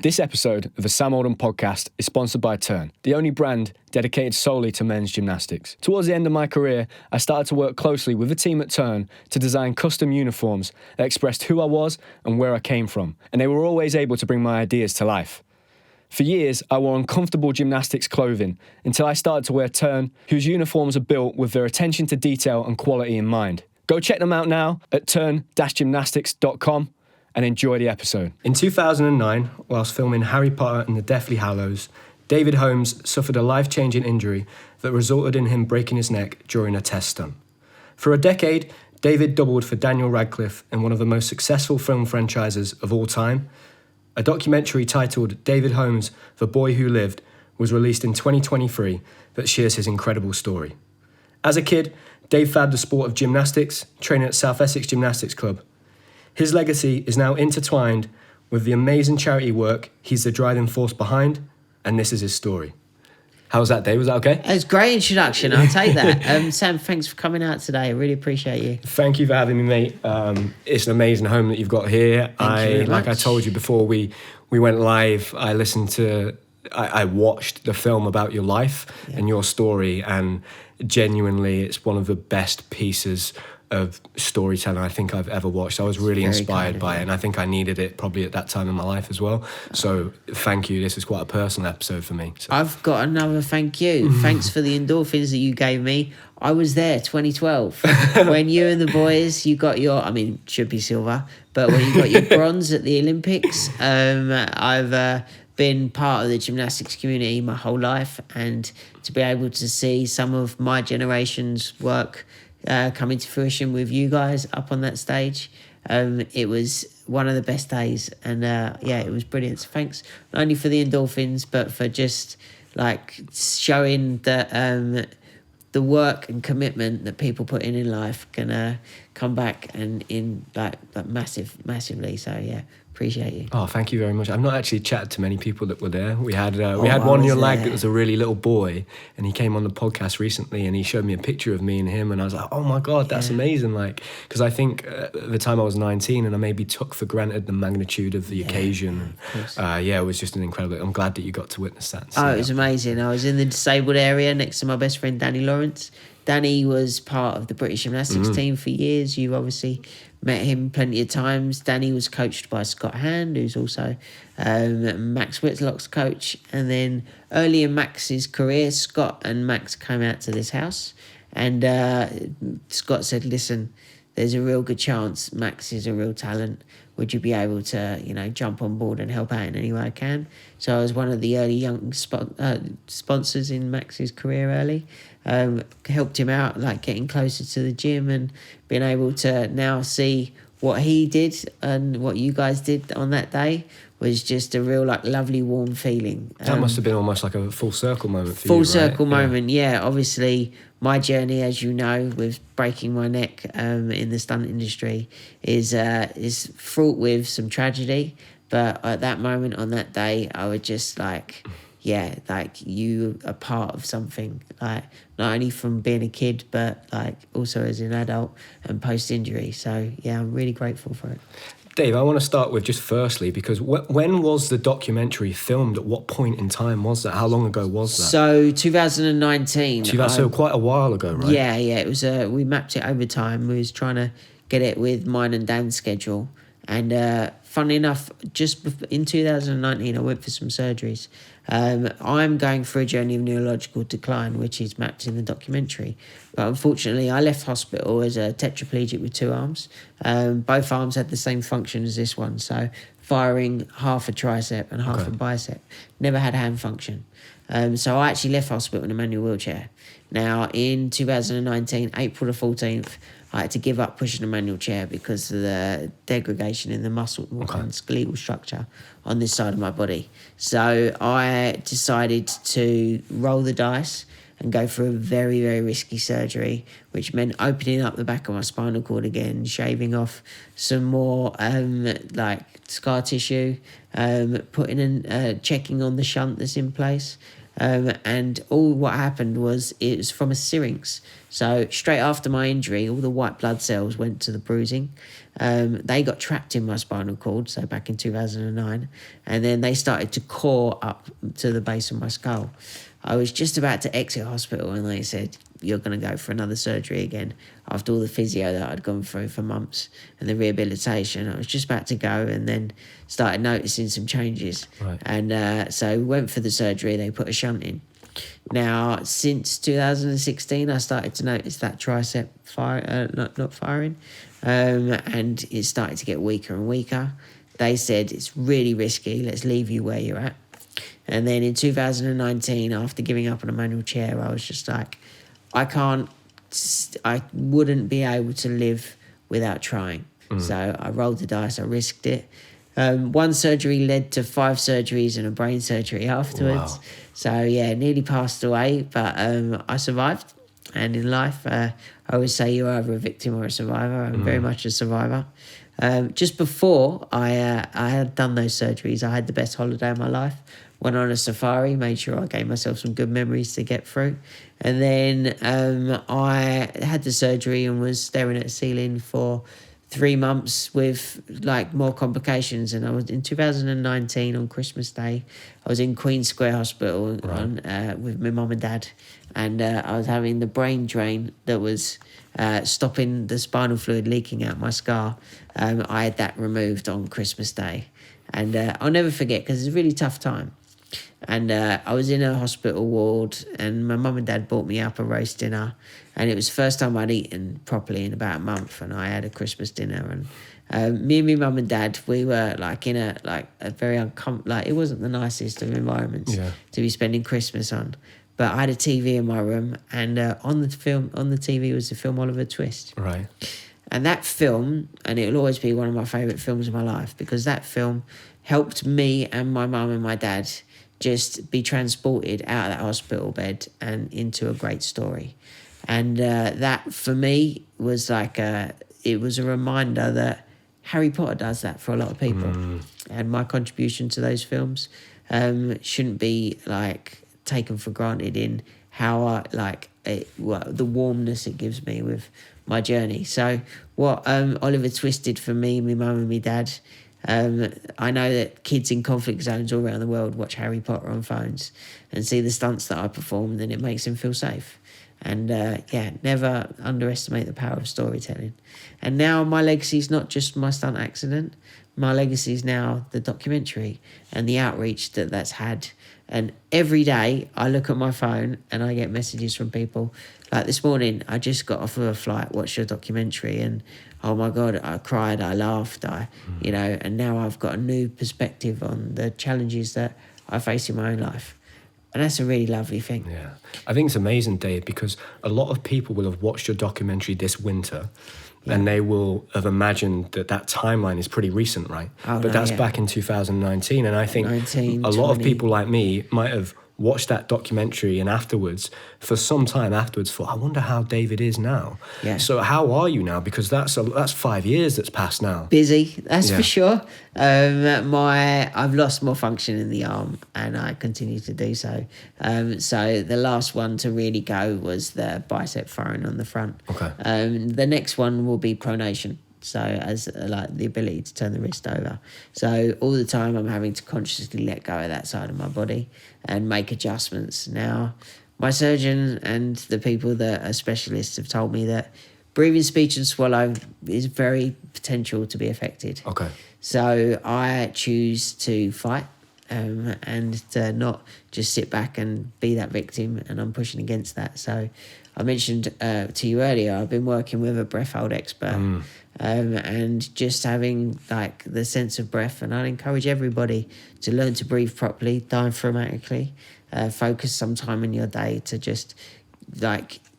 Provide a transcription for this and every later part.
This episode of the Sam Oldham podcast is sponsored by Turn, the only brand dedicated solely to men's gymnastics. Towards the end of my career, I started to work closely with the team at Turn to design custom uniforms that expressed who I was and where I came from, and they were always able to bring my ideas to life. For years, I wore uncomfortable gymnastics clothing until I started to wear Turn, whose uniforms are built with their attention to detail and quality in mind. Go check them out now at turn-gymnastics.com. and enjoy the episode. In 2009, whilst filming Harry Potter and the Deathly Hallows, David Holmes suffered a life-changing injury that resulted in him breaking his neck during a test stunt. For a decade, David doubled for Daniel Radcliffe in one of the most successful film franchises of all time. A documentary titled David Holmes, The Boy Who Lived, was released in 2023 that shares his incredible story. As a kid, Dave found the sport of gymnastics, training at South Essex Gymnastics Club. His legacy is now intertwined with the amazing charity work he's the driving force behind, and this is his story. How was that, Dave? Was that okay? It was a great introduction. I'll take that. Sam, thanks for coming out today. I really appreciate you. Thank you for having me, mate. It's an amazing home that you've got here. Thank you very much. Like I told you before we went live, I watched the film about your life and your story, and genuinely it's one of the best pieces of storytelling I think I've ever watched. I was really inspired by it, and I think I needed it probably at that time in my life as well. So thank you. This is quite a personal episode for me. So. I've got another thank you. Thanks for the endorphins that you gave me. I was there 2012 when you and the boys, you got your, should be silver, but when you got your bronze at the Olympics. I've been part of the gymnastics community my whole life, and to be able to see some of my generation's work coming to fruition with you guys up on that stage. It was one of the best days, and it was brilliant. So thanks not only for the endorphins, but for just like showing that the work and commitment that people put in life can come back and in like massively. So yeah, appreciate you. Oh, thank you very much. I've not actually chatted to many people that were there. We had one young lad that was a really little boy, and he came on the podcast recently, and he showed me a picture of me and him, and I was like, oh my God, that's amazing. Like, because I think at the time I was 19, and I maybe took for granted the magnitude of the occasion. It was just an incredible. I'm glad that you got to witness that. It was amazing. I was in the disabled area next to my best friend Danny Lawrence. Danny was part of the British gymnastics team for years. You obviously met him plenty of times. Danny was coached by Scott Hand, who's also Max Whitlock's coach. And then early in Max's career, Scott and Max came out to this house, and Scott said, listen, there's a real good chance Max is a real talent. Would you be able to, jump on board and help out in any way I can? So I was one of the early young sponsors in Max's career early. Helped him out, like getting closer to the gym and being able to now see what he did and what you guys did on that day was just a real, like, lovely, warm feeling. That must have been almost like a full circle moment for you, Full circle moment, yeah. Obviously, my journey, as you know, with breaking my neck in the stunt industry is fraught with some tragedy. But at that moment on that day, I was just like, you are part of something, like not only from being a kid, but like also as an adult and post-injury. So yeah, I'm really grateful for it. Dave, I want to start with just firstly, because when was the documentary filmed? At what point in time was that? How long ago was that? So 2019. So quite a while ago, right? Yeah. It was. We mapped it over time. We was trying to get it with mine and Dan's schedule. And funnily enough, just in 2019, I went for some surgeries. I'm going through a journey of neurological decline, which is mapped in the documentary. But unfortunately, I left hospital as a tetraplegic with two arms. Both arms had the same function as this one. So firing half a tricep and half a bicep. Never had hand function. So I actually left hospital in a manual wheelchair. Now, in 2019, April the 14th, I had to give up pushing a manual chair because of the degradation in the muscle and skeletal structure on this side of my body. So I decided to roll the dice and go for a very, very risky surgery, which meant opening up the back of my spinal cord again, shaving off some more scar tissue, putting in checking on the shunt that's in place, And all what happened was it was from a syrinx. So straight after my injury, all the white blood cells went to the bruising. They got trapped in my spinal cord, so back in 2009, and then they started to core up to the base of my skull. I was just about to exit hospital and they said, you're going to go for another surgery again. After all the physio that I'd gone through for months and the rehabilitation, I was just about to go and then started noticing some changes. Right. And so went for the surgery, they put a shunt in. Now, since 2016, I started to notice that tricep not firing, and it started to get weaker and weaker. They said, it's really risky, let's leave you where you're at. And then in 2019, after giving up on a manual chair, I was just like, I wouldn't be able to live without trying. So I rolled the dice, I risked it. One surgery led to 5 surgeries and a brain surgery afterwards. Wow. So yeah, nearly passed away, but I survived. And in life, I always say you're either a victim or a survivor. I'm very much a survivor. Just before I had done those surgeries, I had the best holiday of my life. Went on a safari, made sure I gave myself some good memories to get through. And then I had the surgery and was staring at the ceiling for 3 months with like more complications. And I was in 2019 on Christmas Day, I was in Queen Square Hospital with my mum and dad. And I was having the brain drain that was stopping the spinal fluid leaking out my scar. I had that removed on Christmas Day. And I'll never forget because it's a really tough time. And I was in a hospital ward and my mum and dad bought me up a roast dinner, and it was the first time I'd eaten properly in about a month, and I had a Christmas dinner. And me and my mum and dad, we were like in a very uncomfortable, like it wasn't the nicest of environments to be spending Christmas on. But I had a TV in my room, and on the TV was the film Oliver Twist. Right. And that film, and it'll always be one of my favourite films of my life, because that film helped me and my mum and my dad just be transported out of that hospital bed and into a great story. And that, for me, was like it was a reminder that Harry Potter does that for a lot of people. And my contribution to those films shouldn't be like taken for granted in how the warmness it gives me with my journey. So what Oliver Twist did for me, my mum and my dad, I know that kids in conflict zones all around the world watch Harry Potter on phones and see the stunts that I performed, and it makes them feel safe. And never underestimate the power of storytelling. And now my legacy is not just my stunt accident. My legacy is now the documentary and the outreach that that's had. And every day I look at my phone and I get messages from people. Like this morning, I just got off of a flight, watched your documentary, and oh my God, I cried, I laughed, and now I've got a new perspective on the challenges that I face in my own life. And that's a really lovely thing. Yeah. I think it's amazing, Dave, because a lot of people will have watched your documentary this winter and they will have imagined that timeline is pretty recent, right? But that's back in 2019. And I think a lot of people like me might have watched that documentary and afterwards, for some time afterwards, thought, I wonder how David is now. Yeah. So how are you now? Because that's 5 years that's passed now. Busy, that's for sure. I've lost more function in the arm, and I continue to do so. So the last one to really go was the bicep throwing on the front. Okay. The next one will be pronation. So as the ability to turn the wrist over. So all the time I'm having to consciously let go of that side of my body and make adjustments. Now, my surgeon and the people that are specialists have told me that breathing, speech and swallow is very potential to be affected. Okay. So I choose to fight and to not just sit back and be that victim, and I'm pushing against that. So I mentioned to you earlier, I've been working with a breath hold expert and just having like the sense of breath, and I'd encourage everybody to learn to breathe properly, diaphragmatically, focus some time in your day to just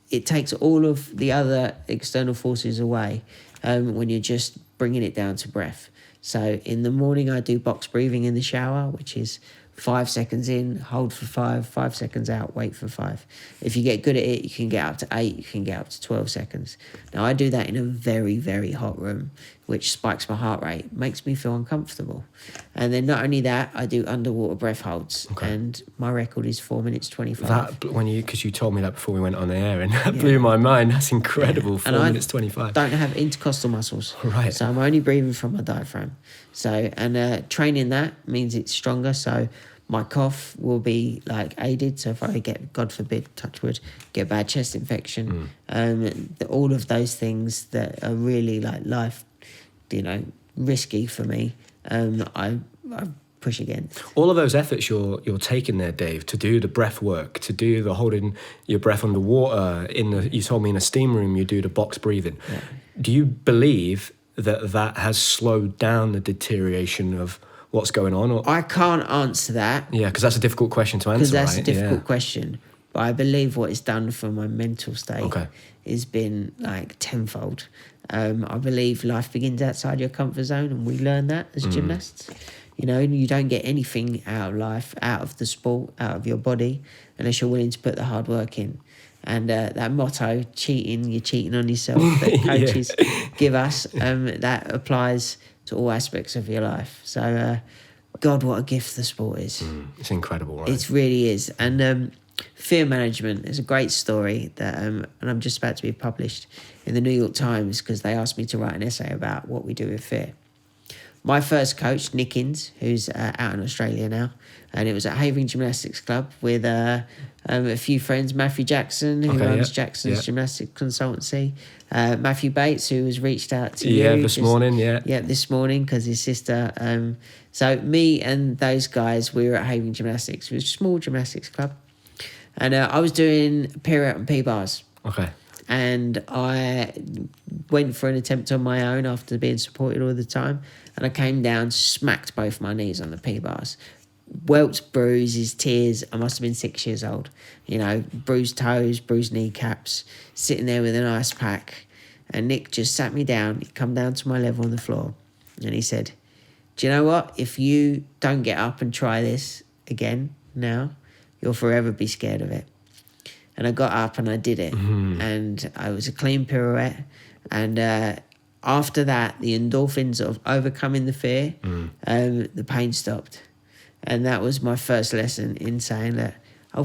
it takes all of the other external forces away when you're just bringing it down to breath. So in the morning I do box breathing in the shower, which is 5 seconds in, hold for 5, 5 seconds out, wait for 5. If you get good at it, you can get up to 8, you can get up to 12 seconds. Now, I do that in a very, very hot room, which spikes my heart rate, makes me feel uncomfortable. And then not only that, I do underwater breath holds, and my record is 4 minutes 25. That, because you told me that before we went on the air, and that blew my mind. That's incredible, 4 minutes 25. I don't have intercostal muscles, right? So I'm only breathing from my diaphragm. So, and training that means it's stronger, so my cough will be like aided. So if I get, God forbid, touch wood, get bad chest infection, all of those things that are really like life, risky for me, I push against. All of those efforts you're taking there, Dave, to do the breath work, to do the holding your breath underwater, you told me in a steam room you do the box breathing. Yeah. Do you believe that has slowed down the deterioration of what's going on? Or? I can't answer that. Yeah, because that's a difficult question to answer, because that's a difficult question. But I believe what it's done for my mental state has been like tenfold. I believe life begins outside your comfort zone, and we learn that as gymnasts. You don't get anything out of life, out of the sport, out of your body, unless you're willing to put the hard work in. And that motto, you're cheating on yourself, that coaches give us, that applies to all aspects of your life. So, God, what a gift the sport is. It's incredible, right? It really is. And fear management is a great story that, and I'm just about to be published in the New York Times because they asked me to write an essay about what we do with fear. My first coach, Nick Innes, who's out in Australia now, and it was at Havering Gymnastics Club with a few friends, Matthew Jackson, who runs Jackson's Gymnastics Consultancy, Matthew Bates, who has reached out to you. This morning, this morning, because his sister. So me and those guys, we were at Havering Gymnastics. It was a small gymnastics club. And I was doing Pirouette and P-bars. Okay. And I went for an attempt on my own after being supported all the time. And I came down, smacked both my knees on the P-bars. Welts, bruises, tears. I must have been 6 years old. Bruised toes, bruised kneecaps, sitting there with an ice pack. And Nick just sat me down. He come down to my level on the floor. And he said, do you know what? If you don't get up and try this again now, you'll forever be scared of it. And I got up and I did it. And I was a clean pirouette. And after that, the endorphins of overcoming the fear, the pain stopped. And that was my first lesson in saying that,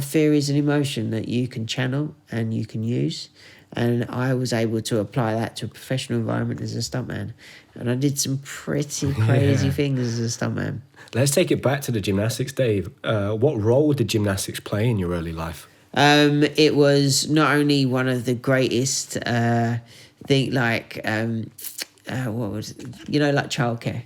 fear is an emotion that you can channel and you can use. And I was able to apply that to a professional environment as a stuntman. And I did some pretty crazy things as a stuntman. Let's take it back to the gymnastics, Dave. What role did gymnastics play in your early life? It was not only one of the greatest, what was it? Like childcare.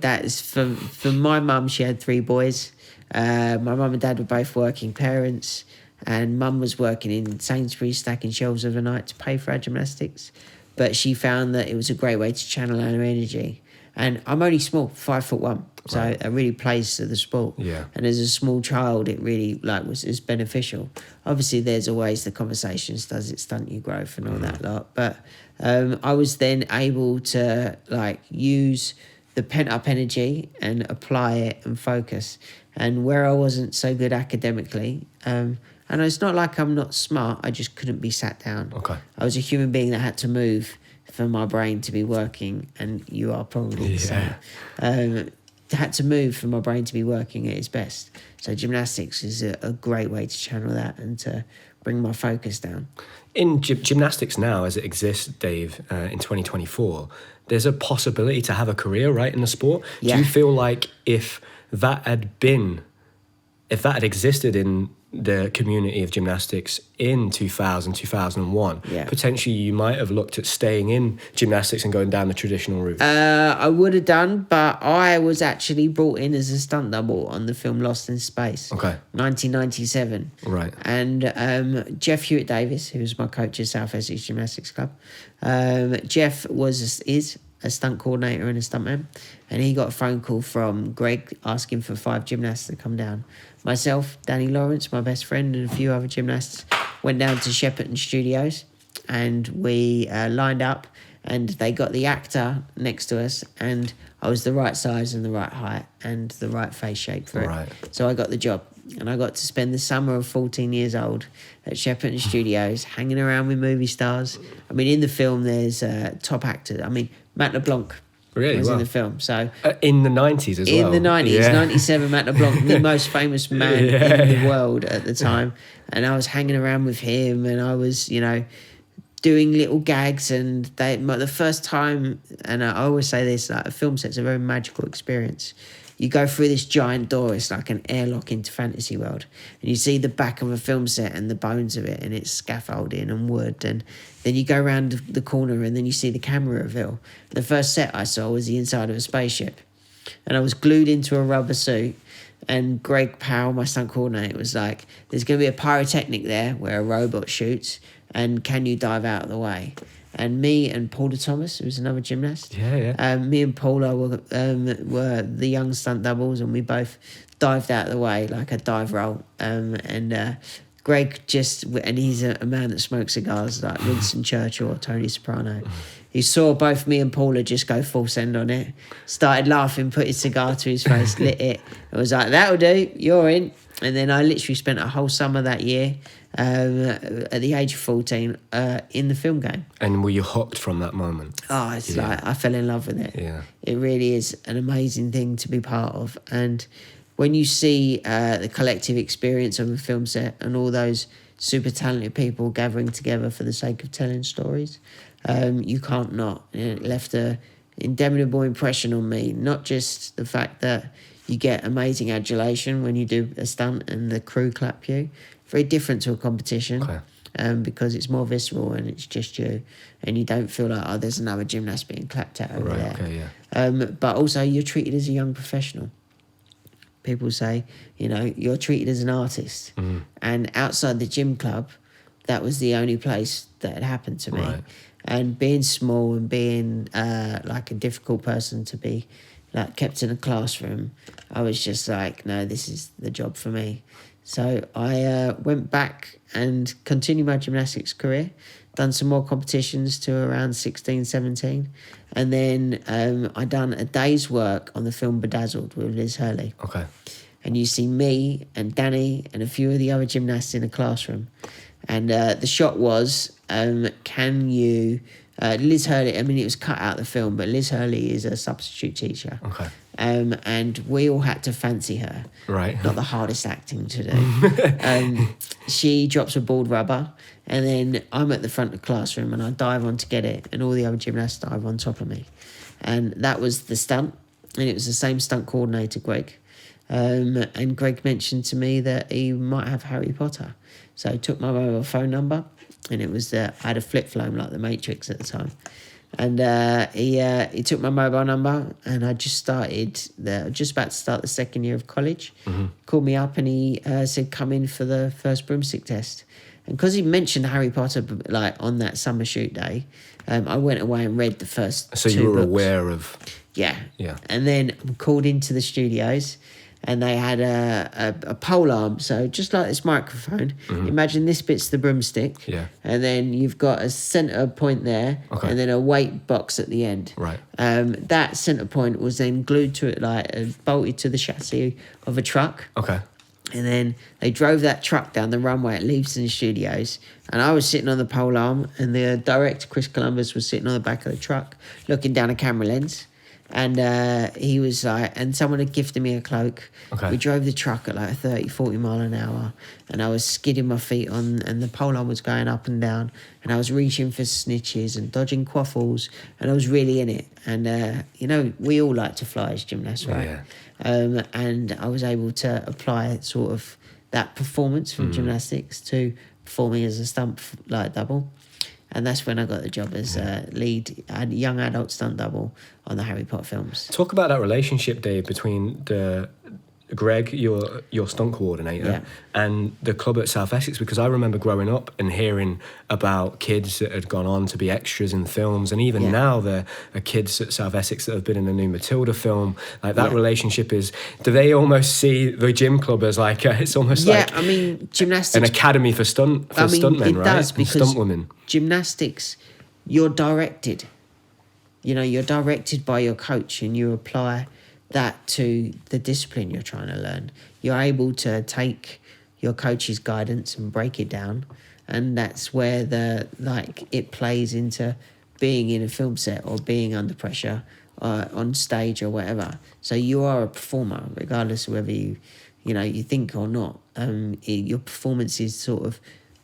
That is for my mum. She had 3 boys. My mum and dad were both working parents, and mum was working in Sainsbury's stacking shelves overnight to pay for our gymnastics. But she found that it was a great way to channel her energy. And I'm only small, 5'1", so it really plays to the sport. Yeah. And as a small child, it really is beneficial. Obviously, there's always the conversations: does it stunt your growth and all that lot? But I was then able to use the pent up energy and apply it and focus. And where I wasn't so good academically, and it's not like I'm not smart, I just couldn't be sat down. Okay. I was a human being that had to move for my brain to be working, and you are probably the same. Had to move for my brain to be working at its best. So gymnastics is a great way to channel that and to bring my focus down. In gymnastics now, as it exists, Dave, in 2024, there's a possibility to have a career, right, in the sport. Yeah. Do you feel like if that had existed in the community of gymnastics in 2000, 2001, potentially you might have looked at staying in gymnastics and going down the traditional route? I would have done, but I was actually brought in as a stunt double on the film Lost in Space, 1997. Right. And Jeff Hewitt-Davis, who was my coach at South Essex Gymnastics Club, Jeff is a stunt coordinator and a stuntman, and he got a phone call from Greg asking for 5 gymnasts to come down. Myself, Danny Lawrence, my best friend, and a few other gymnasts went down to Shepperton Studios, and we lined up and they got the actor next to us, and I was the right size and the right height and the right face shape for it. Right. So I got the job, and I got to spend the summer of 14 years old at Shepperton Studios, hanging around with movie stars. I mean, in the film, there's top actors. I mean, Matt LeBlanc was in the film. So in the 90s as well. In the 90s, 97, Matt LeBlanc, the most famous man in the world at the time. And I was hanging around with him, and I was, doing little gags, and the first time, and I always say this, like, a film set's a very magical experience. You go through this giant door, it's like an airlock into fantasy world, and you see the back of a film set and the bones of it, and it's scaffolding and wood, and then you go around the corner and then you see the camera reveal. The first set I saw was the inside of a spaceship, and I was glued into a rubber suit, and Greg Powell, my stunt coordinator, was like, there's going to be a pyrotechnic there where a robot shoots, and can you dive out of the way? And me and Paula Thomas, who was another gymnast, me and Paula were the young stunt doubles, and we both dived out of the way like a dive roll. Greg and he's a man that smokes cigars like Winston Churchill or Tony Soprano. He saw both me and Paula just go full send on it, started laughing, put his cigar to his face, lit it, and was like, that'll do, you're in. And then I literally spent a whole summer that year at the age of 14 in the film game. And were you hooked from that moment? Oh, it's like I fell in love with it. Yeah. It really is an amazing thing to be part of. And when you see the collective experience of a film set and all those super talented people gathering together for the sake of telling stories, you can't not. It left an indelible impression on me, not just the fact that you get amazing adulation when you do a stunt and the crew clap you. Very different to a competition, because it's more visceral and it's just you, and you don't feel like, there's another gymnast being clapped at over there. Okay, yeah. But also you're treated as a young professional. People say, you're treated as an artist. And outside the gym club, that was the only place that had happened to me. Right. And being small and being like a difficult person to be like kept in a classroom, I was just like, no, this is the job for me. So I went back and continued my gymnastics career, done some more competitions to around 16, 17. And then I done a day's work on the film Bedazzled with Liz Hurley. Okay. And you see me and Danny and a few of the other gymnasts in a classroom. And the shot was, can you... Liz Hurley, I mean, it was cut out of the film, but Liz Hurley is a substitute teacher. Okay. And we all had to fancy her. Right. Not the hardest acting to do. She drops a balled rubber, and then I'm at the front of the classroom, and I dive on to get it, and all the other gymnasts dive on top of me. And that was the stunt, and it was the same stunt coordinator, Greg. And Greg mentioned to me that he might have Harry Potter. So I took my mobile phone number, and it was I had a flip phone like the Matrix at the time. And he took my mobile number, and I just about to start the second year of college. Called me up, and he said, come in for the first broomstick test. And because he mentioned Harry Potter like on that summer shoot day, I went away and read the first So two you were books. aware of... Yeah. Yeah. And then I'm called into the studios, and they had a pole arm, so just like this microphone. Imagine this bit's the broomstick, and then you've got a centre point there, and then a weight box at the end. Right. That centre point was then glued to it, like bolted to the chassis of a truck. Okay. And then they drove that truck down the runway at Leavesden Studios, and I was sitting on the pole arm, and the director, Chris Columbus, was sitting on the back of the truck looking down a camera lens. And he was like, and someone had gifted me a cloak. Okay. We drove the truck at like 30, 40 mile an hour, and I was skidding my feet on, and the pole arm was going up and down, and I was reaching for snitches and dodging quaffles, and I was really in it. And, we all like to fly as gymnasts, right? Yeah. And I was able to apply sort of that performance from gymnastics to performing as a stunt like double. And that's when I got the job as lead young adult stunt double on the Harry Potter films. Talk about that relationship, Dave, between Greg, your stunt coordinator, and the club at South Essex, because I remember growing up and hearing about kids that had gone on to be extras in films, and even now there are kids at South Essex that have been in the new Matilda film. Like that relationship do they almost see the gym club as like it's almost like I mean, gymnastics, an academy for stuntmen, right? It does, because stunt women. Gymnastics, you're directed. you're directed by your coach and you apply that to the discipline you're trying to learn. You're able to take your coach's guidance and break it down, and that's where it plays into being in a film set or being under pressure on stage or whatever. So you are a performer regardless of whether you think or not. Your performance is sort of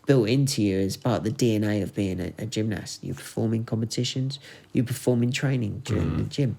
built into you as part of the DNA of being a gymnast. You perform in competitions, you perform in training during the gym.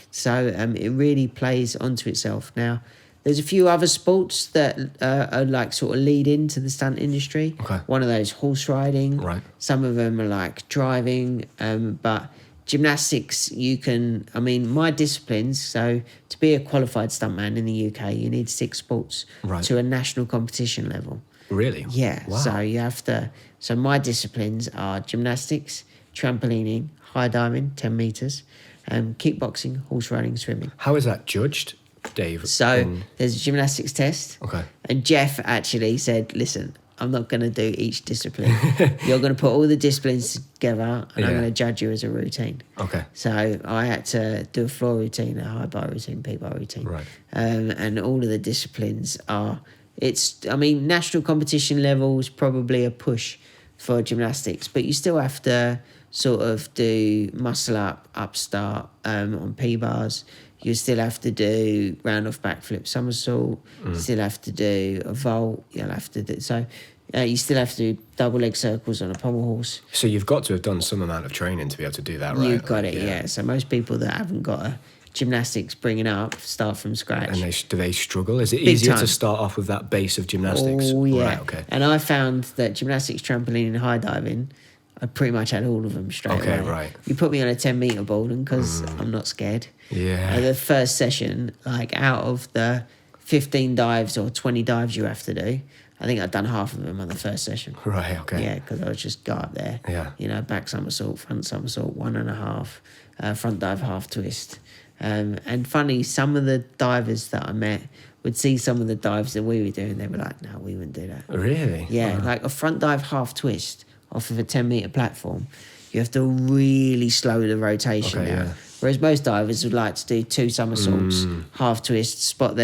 So it really plays onto itself. Now, there's a few other sports that are like sort of lead into the stunt industry. Okay. One of those, horse riding. Right. Some of them are like driving. But gymnastics, my disciplines, so to be a qualified stuntman in the UK, you need 6 sports to a national competition level. Really? Yeah. Wow. So you have to. So my disciplines are gymnastics, trampolining, high diving, 10 meters, kickboxing, horse riding, swimming. How is that judged, Dave? So there's a gymnastics test. Okay. And Jeff actually said, "Listen, I'm not going to do each discipline. You're going to put all the disciplines together, and I'm going to judge you as a routine." Okay. So I had to do a floor routine, a high bar routine, P-bar routine. Right. And all of the disciplines are. National competition level is probably a push for gymnastics, but you still have to sort of do muscle up start on P-bars. You still have to do round off backflip somersault. You still have to do a vault. You'll have to do you still have to do double leg circles on a pommel horse. So you've got to have done some amount of training to be able to do that, right? You've got it, yeah. So most people that haven't got a gymnastics bringing up start from scratch. And do they struggle? Is it Big easier time. to start off with that base of gymnastics? Oh, yeah. Right, okay. And I found that gymnastics, trampoline and high diving, I pretty much had all of them straight away. Okay, right. You put me on a 10-metre board, and because I'm not scared. Yeah. The first session, like out of the 15 dives or 20 dives you have to do, I think I'd done half of them on the first session. Right, okay. Yeah, because I was just go up there. Yeah. Back somersault, front somersault, 1.5, front dive, half twist. And funny, some of the divers that I met would see some of the dives that we were doing. They were like, "No, we wouldn't do that." Really? Yeah, like a front dive half twist off of a 10-metre platform. You have to really slow the rotation down. Yeah. Whereas most divers would like to do 2 somersaults, half twist, spot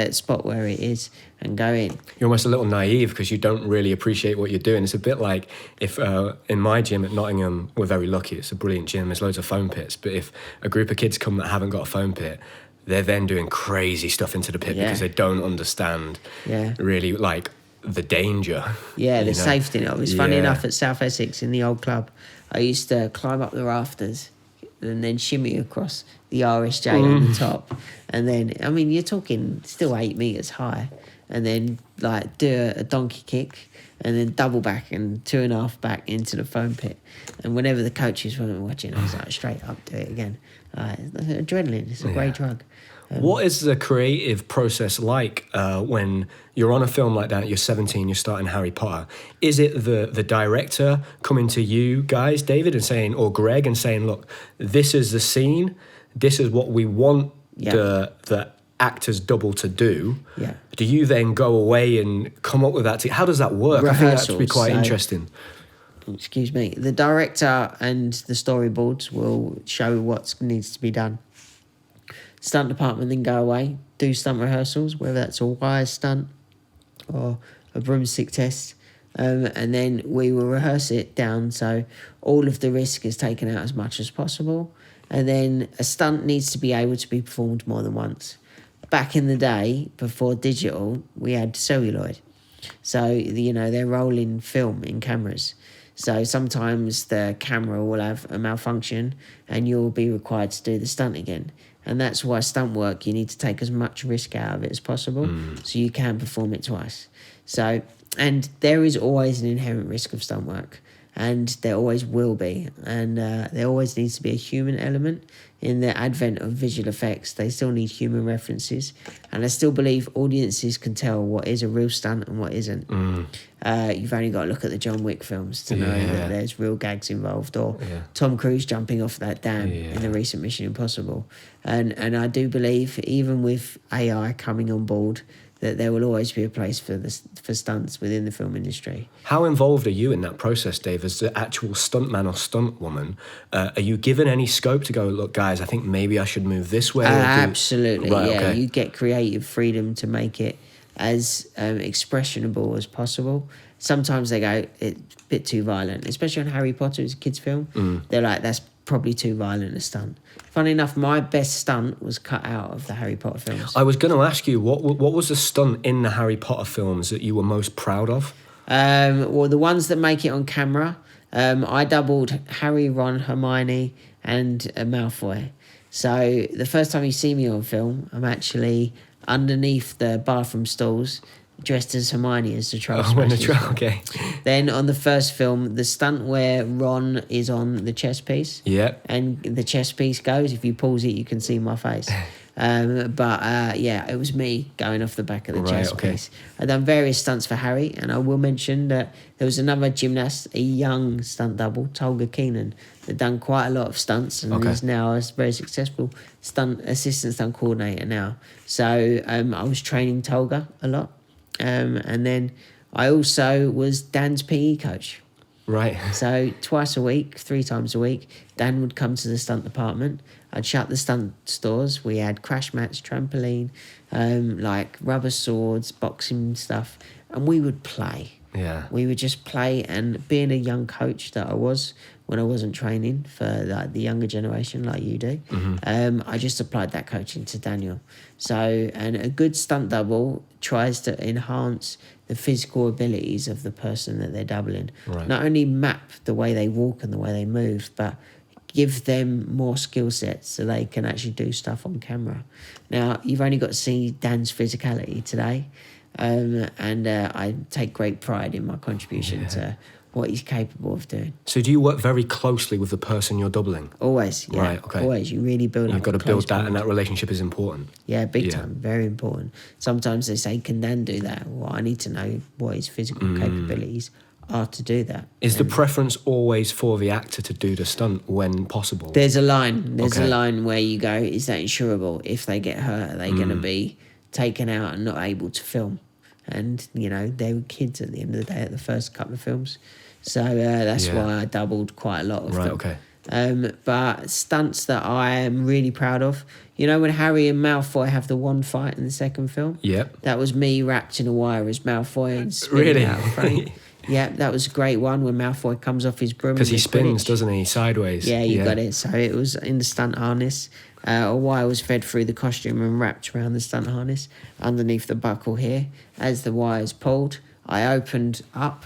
where it is, and go in. You're almost a little naive because you don't really appreciate what you're doing. It's a bit like if in my gym at Nottingham, we're very lucky. It's a brilliant gym. There's loads of foam pits. But if a group of kids come that haven't got a foam pit, they're then doing crazy stuff into the pit because they don't understand really like the danger. Yeah, the safety net. It's funny enough at South Essex in the old club, I used to climb up the rafters and then shimmy across the RSJ on the top. And then, you're talking still 8 metres high. And then, like, do a donkey kick and then double back and 2.5 back into the foam pit. And whenever the coaches weren't watching, I was like, straight up, do it again. Adrenaline, it's a great drug. What is the creative process like when you're on a film like that, you're 17, you're starting Harry Potter? Is it the director coming to you guys, David, and saying, or Greg, and saying, look, this is the scene, this is what we want the actors double to do? Yeah. Do you then go away and come up with that? How does that work? I think that's be quite interesting. Excuse me. The director and the storyboards will show what needs to be done. Stunt department then go away, do stunt rehearsals, whether that's a wire stunt or a broomstick test, and then we will rehearse it down so all of the risk is taken out as much as possible. And then a stunt needs to be able to be performed more than once. Back in the day, before digital, we had celluloid. So, they're rolling film in cameras. So sometimes the camera will have a malfunction and you'll be required to do the stunt again. And that's why stunt work, you need to take as much risk out of it as possible so you can perform it twice. So, and there is always an inherent risk of stunt work, and there always will be. And there always needs to be a human element. In the advent of visual effects, they still need human references. And I still believe audiences can tell what is a real stunt and what isn't. You've only got to look at the John Wick films to know that there's real gags involved, or Tom Cruise jumping off that dam in the recent Mission Impossible. And I do believe, even with AI coming on board, that there will always be a place for stunts within the film industry. How involved are you in that process, Dave, as the actual stuntman or stunt woman? Are you given any scope to go, look, guys, I think maybe I should move this way? Absolutely, Right, yeah. okay. You get creative freedom to make it as expressionable as possible. Sometimes they go, it's a bit too violent, especially on Harry Potter, it's a kid's film. They're like, that's probably too violent a stunt. Funny enough, my best stunt was cut out of the Harry Potter films. I was going to ask you, what was the stunt in the Harry Potter films that you were most proud of? Well, the ones that make it on camera, I doubled Harry, Ron, Hermione, and Malfoy. So the first time you see me on film, I'm actually underneath the bathroom stalls, dressed as Hermione as the troll smasher. Okay. Then on the first film, the stunt where Ron is on the chess piece. Yeah. And the chess piece goes, if you pause it, you can see my face. It was me going off the back of the chess piece. I've done various stunts for Harry, and I will mention that there was another gymnast, a young stunt double, Tolga Keenan, that done quite a lot of stunts and is now a very successful assistant stunt coordinator now. So I was training Tolga a lot. And then I also was Dan's PE coach. Right. So twice a week, 3 times a week, Dan would come to the stunt department. I'd shut the stunt stores. We had crash mats, trampoline, like rubber swords, boxing stuff, and we would play. Yeah. We would just play, and being a young coach that I was when I wasn't training for like the younger generation like you do, I just applied that coaching to Daniel. So, and a good stunt double tries to enhance the physical abilities of the person that they're doubling. Right. Not only map the way they walk and the way they move, but give them more skill sets so they can actually do stuff on camera. Now, you've only got to see Dan's physicality today, and I take great pride in my contribution to what he's capable of doing. So do you work very closely with the person you're doubling? Always, yeah. Right, okay. Always. You really build up. You've got to build that, and that relationship is important. Yeah, big time. Very important. Sometimes they say, can Dan do that? Well, I need to know what his physical capabilities are to do that. Is the preference always for the actor to do the stunt when possible? There's a line. There's a line where you go, is that insurable? If they get hurt, are they going to be taken out and not able to film? And, you know, they were kids at the end of the day at the first couple of films. So that's why I doubled quite a lot of them. Okay. But stunts that I am really proud of, you know, when Harry and Malfoy have the wand fight in the second film? Yep. That was me wrapped in a wire as Malfoy and spinning out of frame. Yeah, that was a great one when Malfoy comes off his broom. Because he spins, doesn't he, sideways? Yeah, you got it. So it was in the stunt harness. A wire was fed through the costume and wrapped around the stunt harness underneath the buckle here. As the wires pulled, I opened up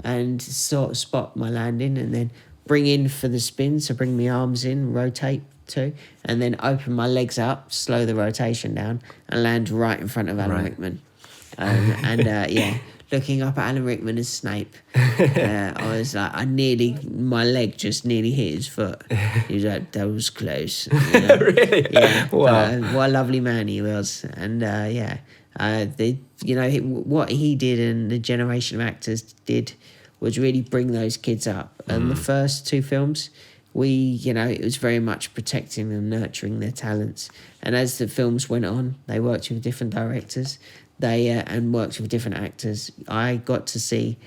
and sort of spot my landing and then bring in for the spin. So bring my arms in, rotate too, and then open my legs up, slow the rotation down and land right in front of Alan Rickman. Looking up at Alan Rickman as Snape, I was like, my leg just nearly hit his foot. He was like, that was close. You know? Really? Yeah. Wow. What a lovely man he was. And what he did and the generation of actors did was really bring those kids up. And the first 2 films, it was very much protecting and nurturing their talents. And as the films went on, they worked with different directors. And worked with different actors. I got to see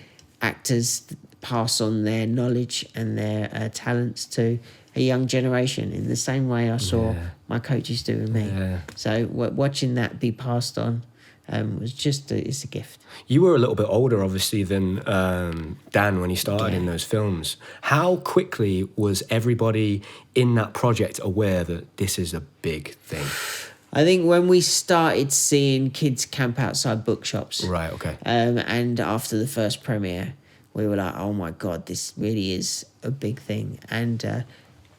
actors pass on their knowledge and their talents to a young generation in the same way I saw my coaches do with me. Yeah. So watching that be passed on was just it's a gift. You were a little bit older, obviously, than Dan when he started in those films. How quickly was everybody in that project aware that this is a big thing? I think when we started seeing kids camp outside bookshops. Right, okay. And after the first premiere, we were like, oh my God, this really is a big thing. And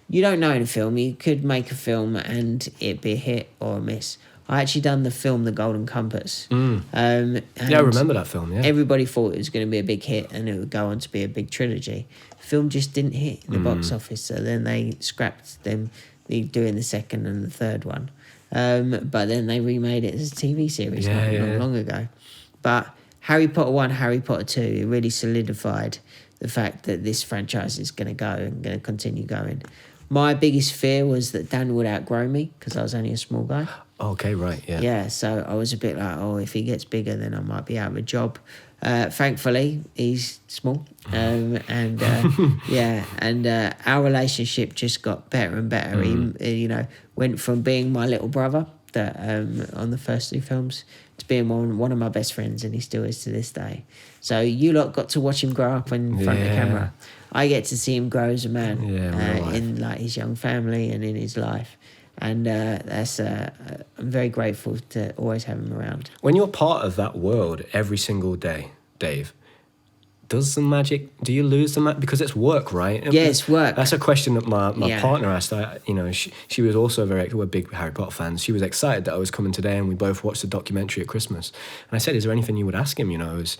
you don't know in a film. You could make a film and it be a hit or a miss. I actually done the film The Golden Compass. I remember that film, yeah. Everybody thought it was going to be a big hit and it would go on to be a big trilogy. The film just didn't hit in the box office, so then they scrapped them doing the second and the third one. But then they remade it as a TV series not long ago. But Harry Potter 1, Harry Potter 2, it really solidified the fact that this franchise is going to go and going to continue going. My biggest fear was that Dan would outgrow me because I was only a small guy. Okay, right, yeah. Yeah, so I was a bit like, if he gets bigger, then I might be out of a job. Thankfully, he's small. Our relationship just got better and better. He, went from being my little brother that on the first 2 films to being one of my best friends, and he still is to this day. So you lot got to watch him grow up in front of the camera. I get to see him grow as a man in like his young family and in his life. And I'm very grateful to always have him around. When you're part of that world every single day, Dave, do you lose the magic? Because it's work, right? Yeah, it's work. That's a question that my partner asked. She was also we're big Harry Potter fans. She was excited that I was coming today, and we both watched the documentary at Christmas. And I said, is there anything you would ask him, as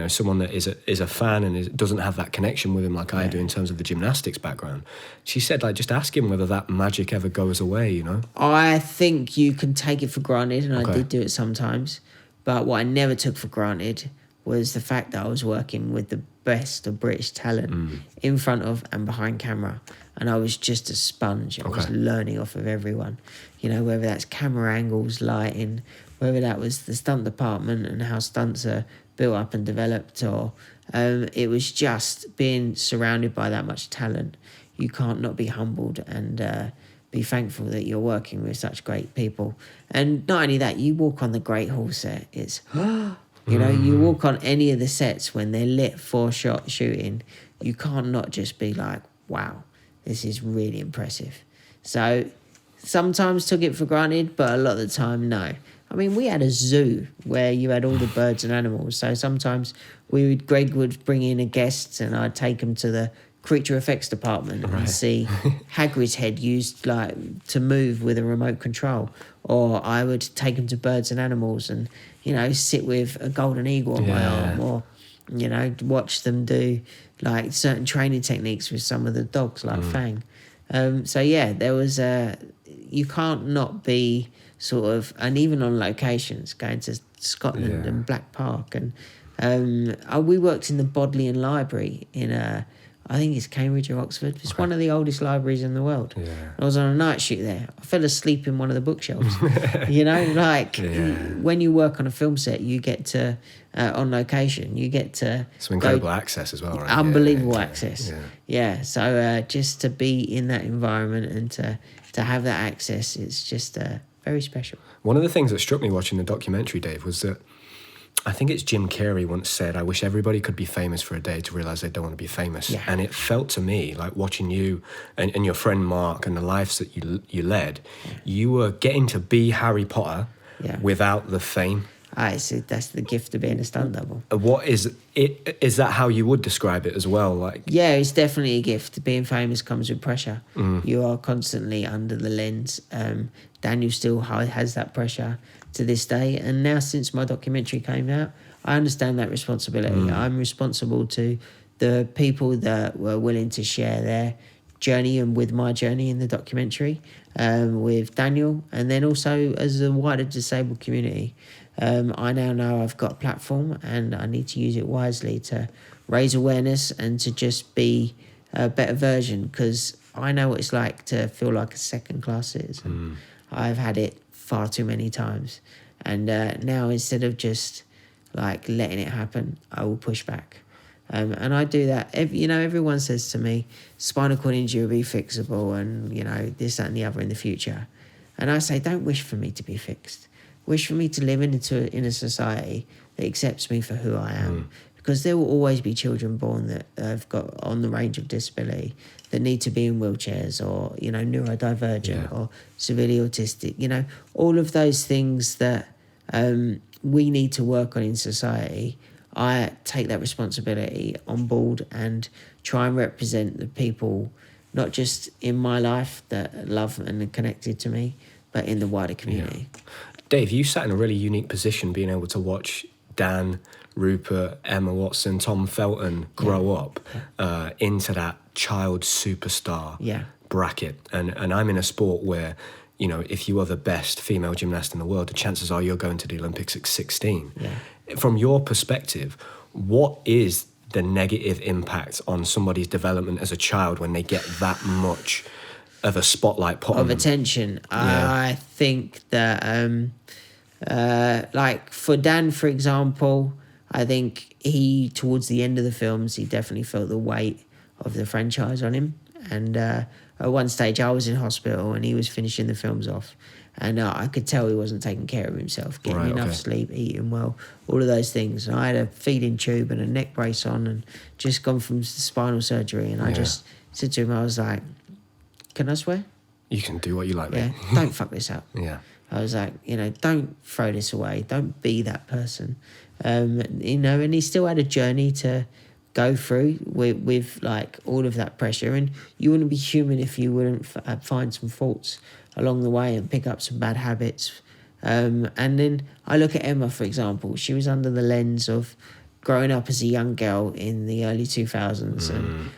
someone that is a fan and doesn't have that connection with him like I do in terms of the gymnastics background? She said, just ask him whether that magic ever goes away, I think you can take it for granted, and I did do it sometimes. But what I never took for granted was the fact that I was working with the best of British talent in front of and behind camera. And I was just a sponge. I was learning off of everyone. Whether that's camera angles, lighting, whether that was the stunt department and how stunts are built up and developed, or it was just being surrounded by that much talent. You can't not be humbled and be thankful that you're working with such great people. And not only that, you walk on the Great Hall set, it's... you walk on any of the sets when they're lit for shooting, you can't not just be like, wow, this is really impressive. So sometimes took it for granted, but a lot of the time, no. I mean, we had a zoo where you had all the birds and animals. So sometimes Greg would bring in a guest and I'd take them to the creature effects department and see Hagrid's head used to move with a remote control. Or I would take them to birds and animals and, sit with a golden eagle on my arm, or, watch them do certain training techniques with some of the dogs like Fang. There was you can't not be sort of, and even on locations, going to Scotland and Black Park. And we worked in the Bodleian Library in I think it's Cambridge or Oxford. It's one of the oldest libraries in the world. Yeah. I was on a night shoot there. I fell asleep in one of the bookshelves. When you work on a film set, you get to, on location, you get to... Some incredible access as well, right? Unbelievable access. So just to be in that environment and to have that access, it's just very special. One of the things that struck me watching the documentary, Dave, was that I think it's Jim Carrey once said, I wish everybody could be famous for a day to realise they don't want to be famous. Yeah. And it felt to me like watching you and your friend Mark and the lives that you led, you were getting to be Harry Potter without the fame. That's the gift of being a stunt double. What is it? Is that how you would describe it as well? Yeah, it's definitely a gift. Being famous comes with pressure. You are constantly under the lens. Daniel still has that pressure to this day, and now since my documentary came out, I understand that responsibility. I'm responsible to the people that were willing to share their journey and with my journey in the documentary, with Daniel, and then also as a wider disabled community. I now know I've got a platform and I need to use it wisely to raise awareness and to just be a better version, because I know what it's like to feel like a second-class citizen. I've had it far too many times, and now instead of just letting it happen, I will push back, and I do that. Everyone says to me, spinal cord injury will be fixable, and this, that and the other in the future, and I say, don't wish for me to be fixed. Wish for me to live in a society that accepts me for who I am, because there will always be children born that have got on the range of disability that need to be in wheelchairs, or neurodivergent, or severely autistic. All of those things that we need to work on in society. I take that responsibility on board and try and represent the people, not just in my life that love and are connected to me, but in the wider community. Yeah. Dave, you sat in a really unique position being able to watch Dan, Rupert, Emma Watson, Tom Felton grow up into that child superstar bracket. And I'm in a sport where, if you are the best female gymnast in the world, the chances are you're going to the Olympics at 16. Yeah. From your perspective, what is the negative impact on somebody's development as a child when they get that much of a spotlight put on them. attention. Yeah. I think that like for Dan, for example, I think he towards the end of the films he definitely felt the weight of the franchise on him. And at one stage I was in hospital and he was finishing the films off, and I could tell he wasn't taking care of himself, getting enough sleep, eating well, all of those things. And I had a feeding tube and a neck brace on and just gone from spinal surgery, and I just said to him, I was like, can I swear? You can do what you like, mate. Don't fuck this up. Yeah. I was like, don't throw this away. Don't be that person. And he still had a journey to go through with like all of that pressure. And you wouldn't be human if you wouldn't find some faults along the way and pick up some bad habits. And then I look at Emma, for example. She was under the lens of growing up as a young girl in the early 2000s and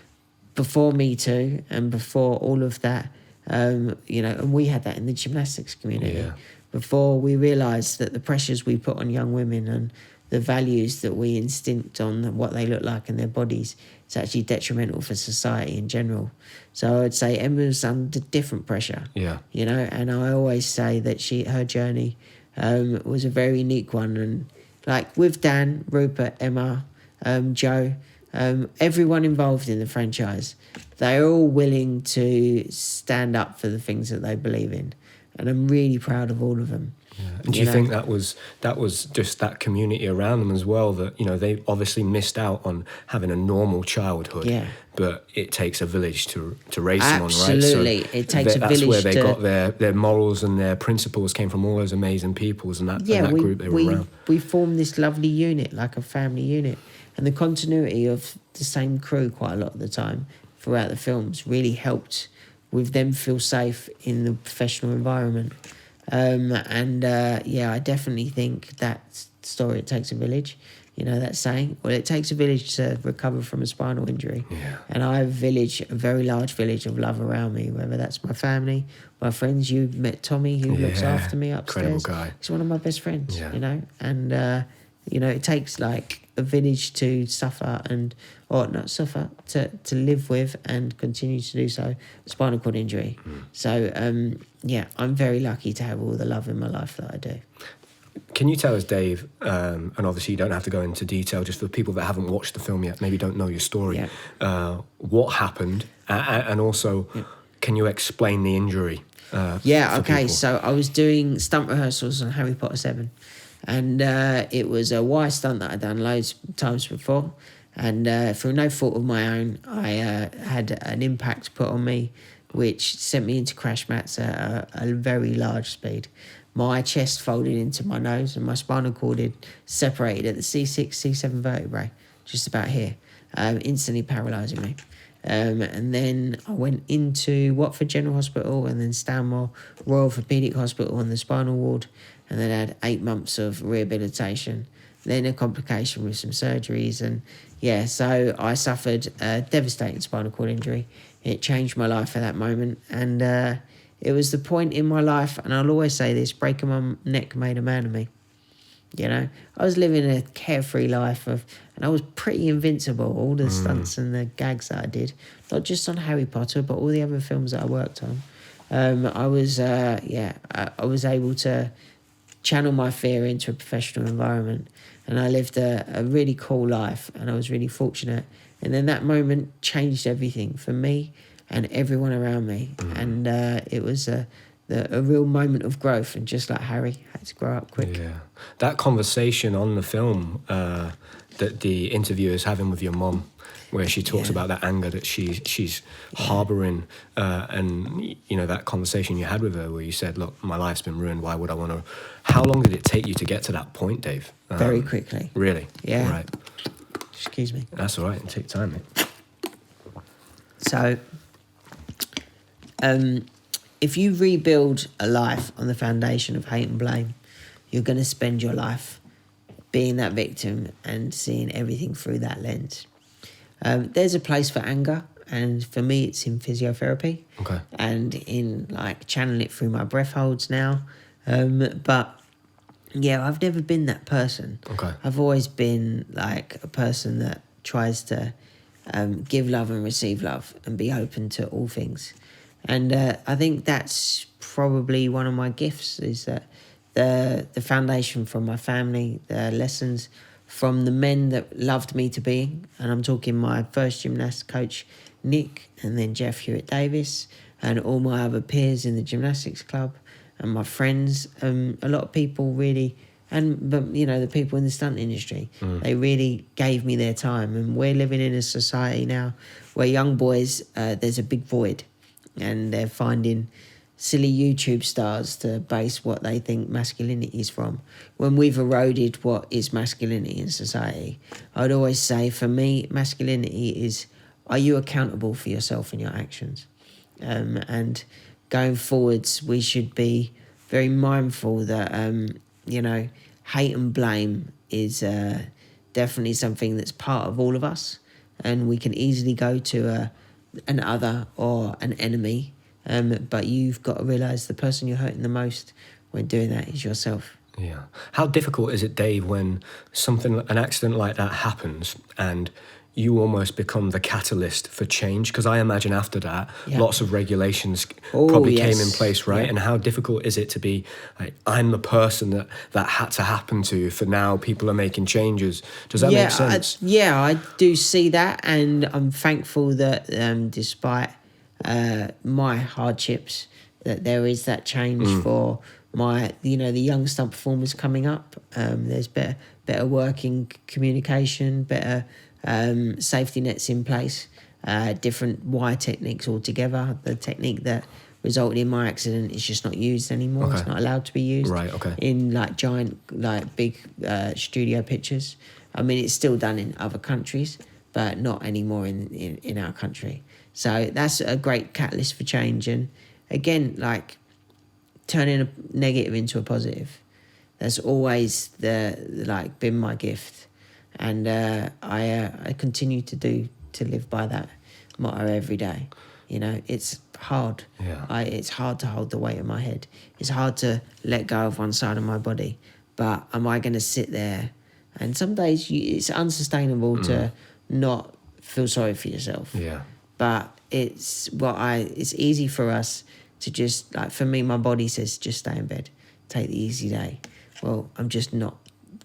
before Me Too and before all of that. And we had that in the gymnastics community. Yeah. Before we realised that the pressures we put on young women and the values that we instinct on what they look like in their bodies, it's actually detrimental for society in general. So I'd say Emma's under different pressure. Yeah. And I always say that her journey was a very unique one. And like with Dan, Rupert, Emma, Joe, everyone involved in the franchise, they're all willing to stand up for the things that they believe in. And I'm really proud of all of them. Yeah. And do you think that was just that community around them as well, that they obviously missed out on having a normal childhood, but it takes a village to raise someone, right? Absolutely, so it takes a village. That's where they got their morals and their principles came from, all those amazing peoples and that group they were around. We formed this lovely unit, like a family unit, and the continuity of the same crew quite a lot of the time throughout the films really helped with them feel safe in the professional environment. I definitely think that story, it takes a village, that saying. Well, it takes a village to recover from a spinal injury. Yeah. And I have a very large village of love around me, whether that's my family, my friends. You've met Tommy, who looks after me upstairs. Incredible guy. He's one of my best friends, and it takes like a village to suffer to live with and continue to do so, spinal cord injury. So I'm very lucky to have all the love in my life that I do. Can you tell us, Dave, and obviously you don't have to go into detail, just for people that haven't watched the film yet, maybe don't know your story, what happened, and also can you explain the injury? So I was doing stunt rehearsals on Harry Potter 7. And it was a wire stunt that I'd done loads of times before. And through no fault of my own, I had an impact put on me, which sent me into crash mats at a very large speed. My chest folded into my nose and my spinal cord had separated at the C6, C7 vertebrae, just about here, instantly paralysing me. And then I went into Watford General Hospital and then Stanmore Royal Orthopaedic Hospital on the spinal ward, and then had 8 months of rehabilitation, then a complication with some surgeries. And so I suffered a devastating spinal cord injury. It changed my life at that moment. And it was the point in my life, and I'll always say this, breaking my neck made a man of me. I was living a carefree life and I was pretty invincible. All the stunts and the gags that I did, not just on Harry Potter, but all the other films that I worked on. I was able to channel my fear into a professional environment, and I lived a really cool life, and I was really fortunate. And then that moment changed everything for me and everyone around me. And it was a real moment of growth, and just like Harry, had to grow up quick. Yeah, that conversation on the film that the interviewer is having with your mom, where she talks about that anger that she's harbouring, and that conversation you had with her, where you said, "Look, my life's been ruined. Why would I want to?" How long did it take you to get to that point, Dave? Very quickly. Really? Yeah. Right. Excuse me. That's all right. Take time, mate. So, if you rebuild a life on the foundation of hate and blame, you're going to spend your life being that victim and seeing everything through that lens. There's a place for anger, and for me it's in physiotherapy. Okay. And in like channeling it through my breath holds now. But I've never been that person. Okay. I've always been like a person that tries to give love and receive love and be open to all things. And I think that's probably one of my gifts, is that the foundation from my family, the lessons from the men that loved me to be, and I'm talking my first gymnast coach, Nick, and then Jeff Hewitt-Davis, and all my other peers in the gymnastics club, and my friends, a lot of people really, but the people in the stunt industry, they really gave me their time. And we're living in a society now where young boys, there's a big void, and they're finding silly YouTube stars to base what they think masculinity is from, when we've eroded what is masculinity in society. I'd always say, for me, masculinity is, are you accountable for yourself and your actions? And going forwards, we should be very mindful that, hate and blame is definitely something that's part of all of us, and we can easily go to an other or an enemy. But you've got to realise the person you're hurting the most when doing that is yourself. Yeah. How difficult is it, Dave, when an accident like that happens and you almost become the catalyst for change? Because I imagine after that, lots of regulations probably came in place, right? Yeah. And how difficult is it to be, like, I'm the person that had to happen to, for now people are making changes. Does that make sense? I do see that, and I'm thankful that despite my hardships, that there is that change for the young stunt performers coming up. There's better working communication, better safety nets in place, different wire techniques altogether. The technique that resulted in my accident is just not used anymore. Okay. It's not allowed to be used in giant, big studio pictures. I mean, it's still done in other countries, but not anymore in our country. So that's a great catalyst for change. And again, turning a negative into a positive, that's always been my gift. And I continue to live by that motto every day. It's hard. Yeah. It's hard to hold the weight of my head. It's hard to let go of one side of my body. But am I going to sit there? And some days it's unsustainable to not feel sorry for yourself. Yeah. But it's easy for us to just, for me, my body says, just stay in bed, take the easy day. Well, I'm just not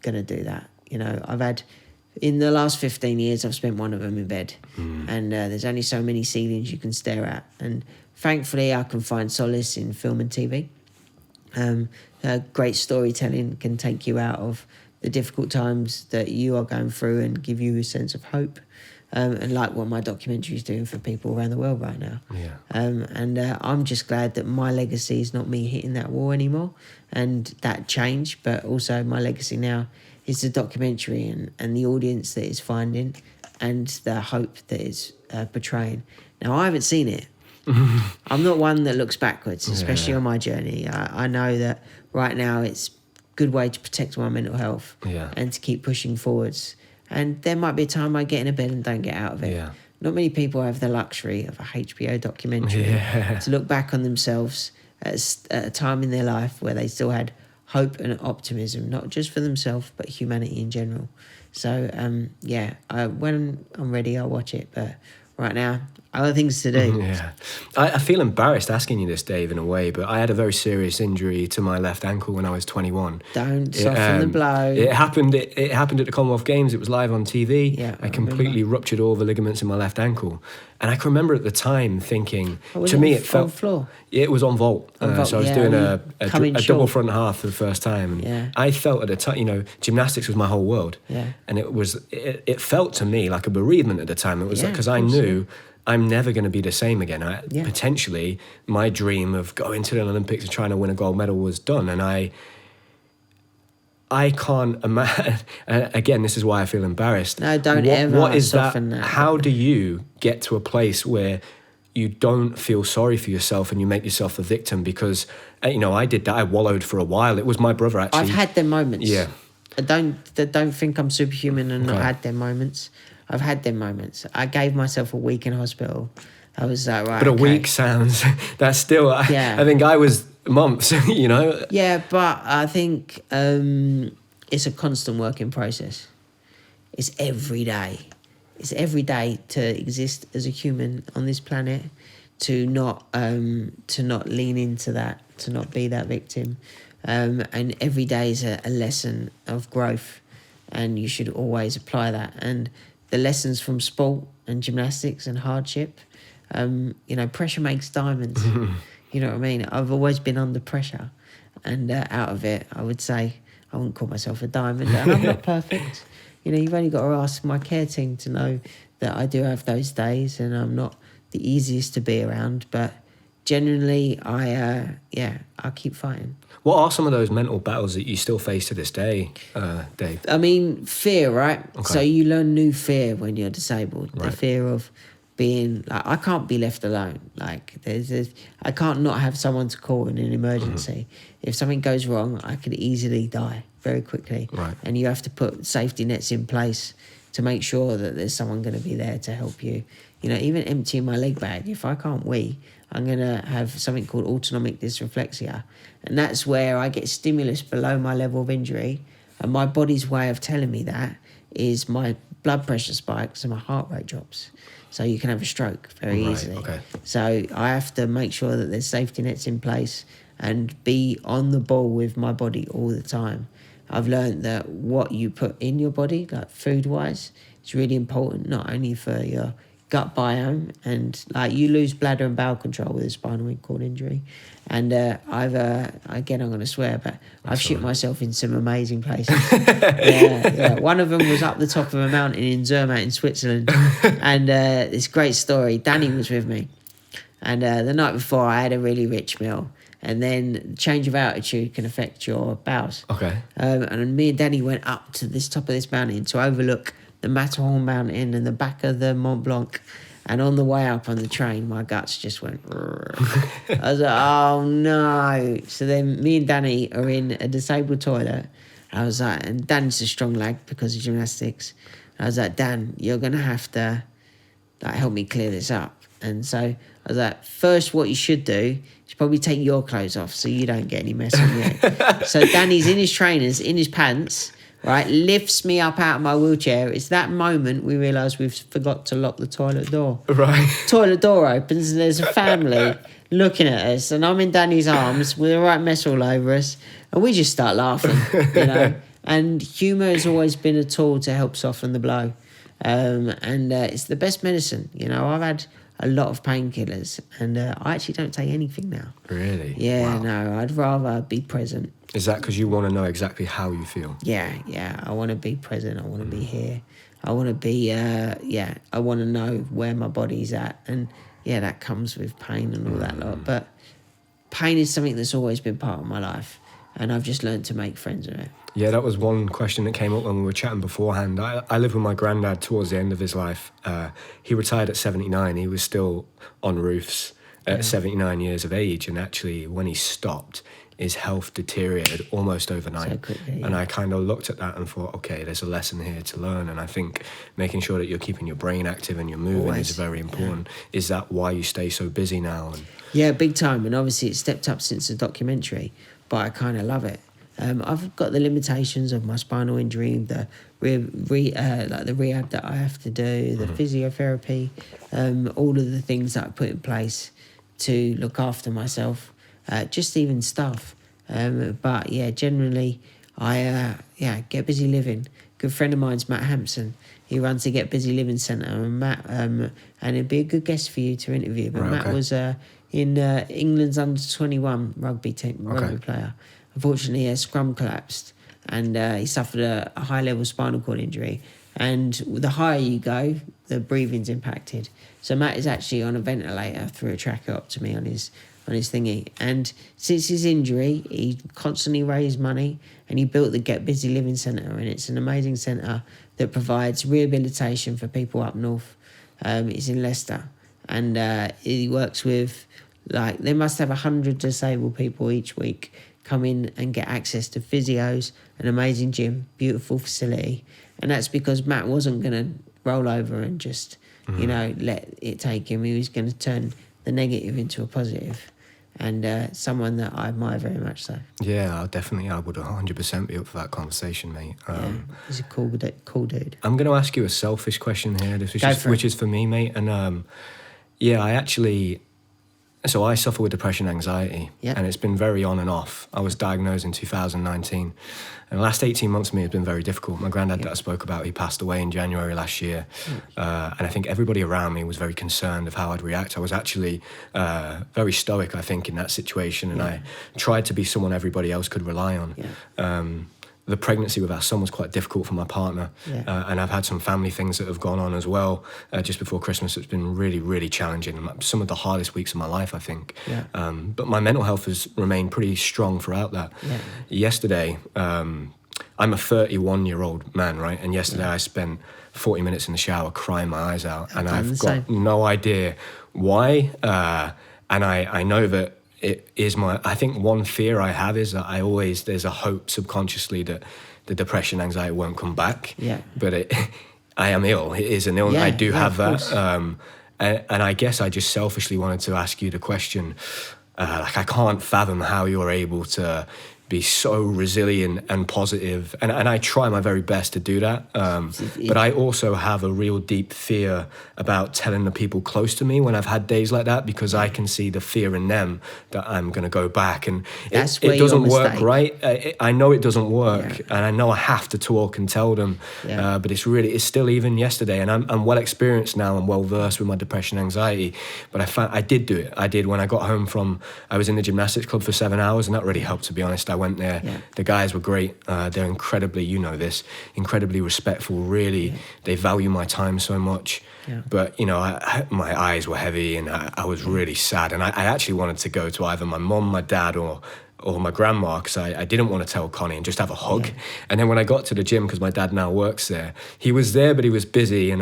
going to do that. In the last 15 years, I've spent one of them in bed. And there's only so many ceilings you can stare at. And thankfully, I can find solace in film and TV. Great storytelling can take you out of the difficult times that you are going through and give you a sense of hope. And like what my documentary is doing for people around the world right now. Yeah. I'm just glad that my legacy is not me hitting that wall anymore and that change, but also my legacy now is the documentary and the audience that it's finding and the hope that it's portraying. Now, I haven't seen it. I'm not one that looks backwards, especially on my journey. I know that right now it's a good way to protect my mental health and to keep pushing forwards. And there might be a time I get in a bed and don't get out of it. Yeah. Not many people have the luxury of a HBO documentary to look back on themselves at a time in their life where they still had hope and optimism, not just for themselves, but humanity in general. So, when I'm ready, I'll watch it. But right now, other things to do. Yeah. I feel embarrassed asking you this, Dave, in a way, but I had a very serious injury to my left ankle when I was 21. Don't soften the blow. It happened at the Commonwealth Games. It was live on TV. Yeah, I completely ruptured all the ligaments in my left ankle. And I can remember at the time thinking, to me it felt... On floor? It was on vault. So I was doing a double front half for the first time. And I felt at the time, gymnastics was my whole world. Yeah. And it felt to me like a bereavement at the time. It was because I knew... I'm never going to be the same again. Potentially, my dream of going to the Olympics and trying to win a gold medal was done. And I can't imagine... Again, this is why I feel embarrassed. No, don't ever what is soften that? that. How do you get to a place where you don't feel sorry for yourself and you make yourself the victim? Because, I did that. I wallowed for a while. It was my brother, actually. I've had them moments. Yeah. I don't think I'm superhuman and not had them moments. I've had them moments. I gave myself a week in hospital. I was like, right. But a week sounds... That's still... I think I was months, Yeah, but I think it's a constant working process. It's every day. It's every day to exist as a human on this planet, to not lean into that, to not be that victim. And every day is a lesson of growth, and you should always apply that. And the lessons from sport and gymnastics and hardship, pressure makes diamonds. You know what I mean? I've always been under pressure, and out of it, I would say I wouldn't call myself a diamond, and I'm not perfect. You've only got to ask my care team to know that I do have those days, and I'm not the easiest to be around, but generally, I keep fighting. What are some of those mental battles that you still face to this day, Dave? I mean, fear, right? Okay. So you learn new fear when you're disabled. Right. The fear of being, like, I can't be left alone. Like, I can't not have someone to call in an emergency. If something goes wrong, I could easily die very quickly. Right. And you have to put safety nets in place to make sure that there's someone going to be there to help you. Even emptying my leg bag, if I can't wee, I'm going to have something called autonomic dysreflexia. And that's where I get stimulus below my level of injury. And my body's way of telling me that is my blood pressure spikes and my heart rate drops. So you can have a stroke very easily. Okay. So I have to make sure that there's safety nets in place and be on the ball with my body all the time. I've learned that what you put in your body, like food-wise, is really important, not only for your gut biome, and like you lose bladder and bowel control with a spinal cord injury. And I'm going to swear, but I've shit myself in some amazing places. Yeah. One of them was up the top of a mountain in Zermatt in Switzerland. And this great story, Danny was with me. And the night before I had a really rich meal. And then change of altitude can affect your bowels. Okay. And me and Danny went up to this top of this mountain to overlook the Matterhorn mountain and the back of the Mont Blanc. And on the way up on the train, my guts just went... I was like, oh, no. So then me and Danny are in a disabled toilet. I was like, and Dan's a strong lad because of gymnastics. I was like, Dan, you're going to have to help me clear this up. And so I was like, first, what you should do is probably take your clothes off so you don't get any mess on you. So Danny's in his trainers, in his pants, right, lifts me up out of my wheelchair. It's that moment we realise we've forgot to lock the toilet door. Right. Toilet door opens and there's a family looking at us, and I'm in Danny's arms with a right mess all over us, and we just start laughing, And humour has always been a tool to help soften the blow. And it's the best medicine. I've had a lot of painkillers, and I actually don't take anything now. Really? Yeah, Wow. no, I'd rather be present. Is that because you want to know exactly how you feel? Yeah, I want to be present. I want to be here. I want to be, I want to know where my body's at. And yeah, that comes with pain and all that lot. But pain is something that's always been part of my life, and I've just learned to make friends with it. Yeah, that was one question that came up when we were chatting beforehand. I lived with my granddad towards the end of his life. He retired at 79. He was still on roofs at 79 years of age. And actually, when he stopped, his health deteriorated almost overnight. So quickly, yeah. And I kind of looked at that and thought, okay, there's a lesson here to learn. And I think making sure that you're keeping your brain active and you're moving is very important. Yeah. Is that why you stay so busy now? Yeah, big time. And obviously it's stepped up since the documentary, but I kind of love it. I've got the limitations of my spinal injury, the the rehab that I have to do, the physiotherapy, all of the things that I put in place to look after myself, just even stuff. But yeah, generally I get busy living. Good friend of mine's Matt Hampson. He runs the Get Busy Living Centre, and Matt, and it'd be a good guest for you to interview. But Matt was in England's under-21 rugby player. Unfortunately, his scrum collapsed, and he suffered a high-level spinal cord injury. And the higher you go, the breathing's impacted. So Matt is actually on a ventilator through a tracheotomy on his thingy. And since his injury, he constantly raised money, and he built the Get Busy Living Centre, and it's an amazing centre that provides rehabilitation for people up north. It's in Leicester, and he works with, they must have 100 disabled people each week come in and get access to physios, an amazing gym, beautiful facility. And that's because Matt wasn't going to roll over and just, let it take him. He was going to turn the negative into a positive. And someone that I admire very much so. Yeah, I would 100% be up for that conversation, mate. He's a cool dude. I'm going to ask you a selfish question here, which is for me, mate. And I actually So I suffer with depression and anxiety, Yeah. and it's been very on and off. I was diagnosed in 2019, and the last 18 months for me has been very difficult. My granddad that I spoke about, he passed away in January last year, and I think everybody around me was very concerned of how I'd react. I was actually very stoic, I think, in that situation, and I tried to be someone everybody else could rely on. The pregnancy with our son was quite difficult for my partner, and I've had some family things that have gone on as well. Just before Christmas, it's been really, really challenging. Some of the hardest weeks of my life, I think. But my mental health has remained pretty strong throughout that. Yesterday, I'm a 31-year-old man, right? And yesterday I spent 40 minutes in the shower crying my eyes out, and I've got no idea why. And I know that it is I think one fear I have is that there's a hope subconsciously that the depression, anxiety won't come back. But I am ill. It is an illness. I do have that. And I guess I just selfishly wanted to ask you the question, like, I can't fathom how you're able to be so resilient and positive, and I try my very best to do that, but I also have a real deep fear about telling the people close to me when I've had days like that, because I can see the fear in them that I'm going to go back, and it doesn't work, right? I know it doesn't work, and I know I have to talk and tell them, but it's still, even yesterday, and I'm well experienced now and well versed with my depression, anxiety, but I did do it. I did. When I got home I was in the gymnastics club for 7 hours, and that really helped, to be honest. I went there. The guys were great. They're incredibly, incredibly respectful. Really, they value my time so much. But my eyes were heavy, and I was really sad. And I actually wanted to go to either my mum, my dad, or my grandma, because I didn't want to tell Connie and just have a hug. And then when I got to the gym, because my dad now works there, he was there, but he was busy, and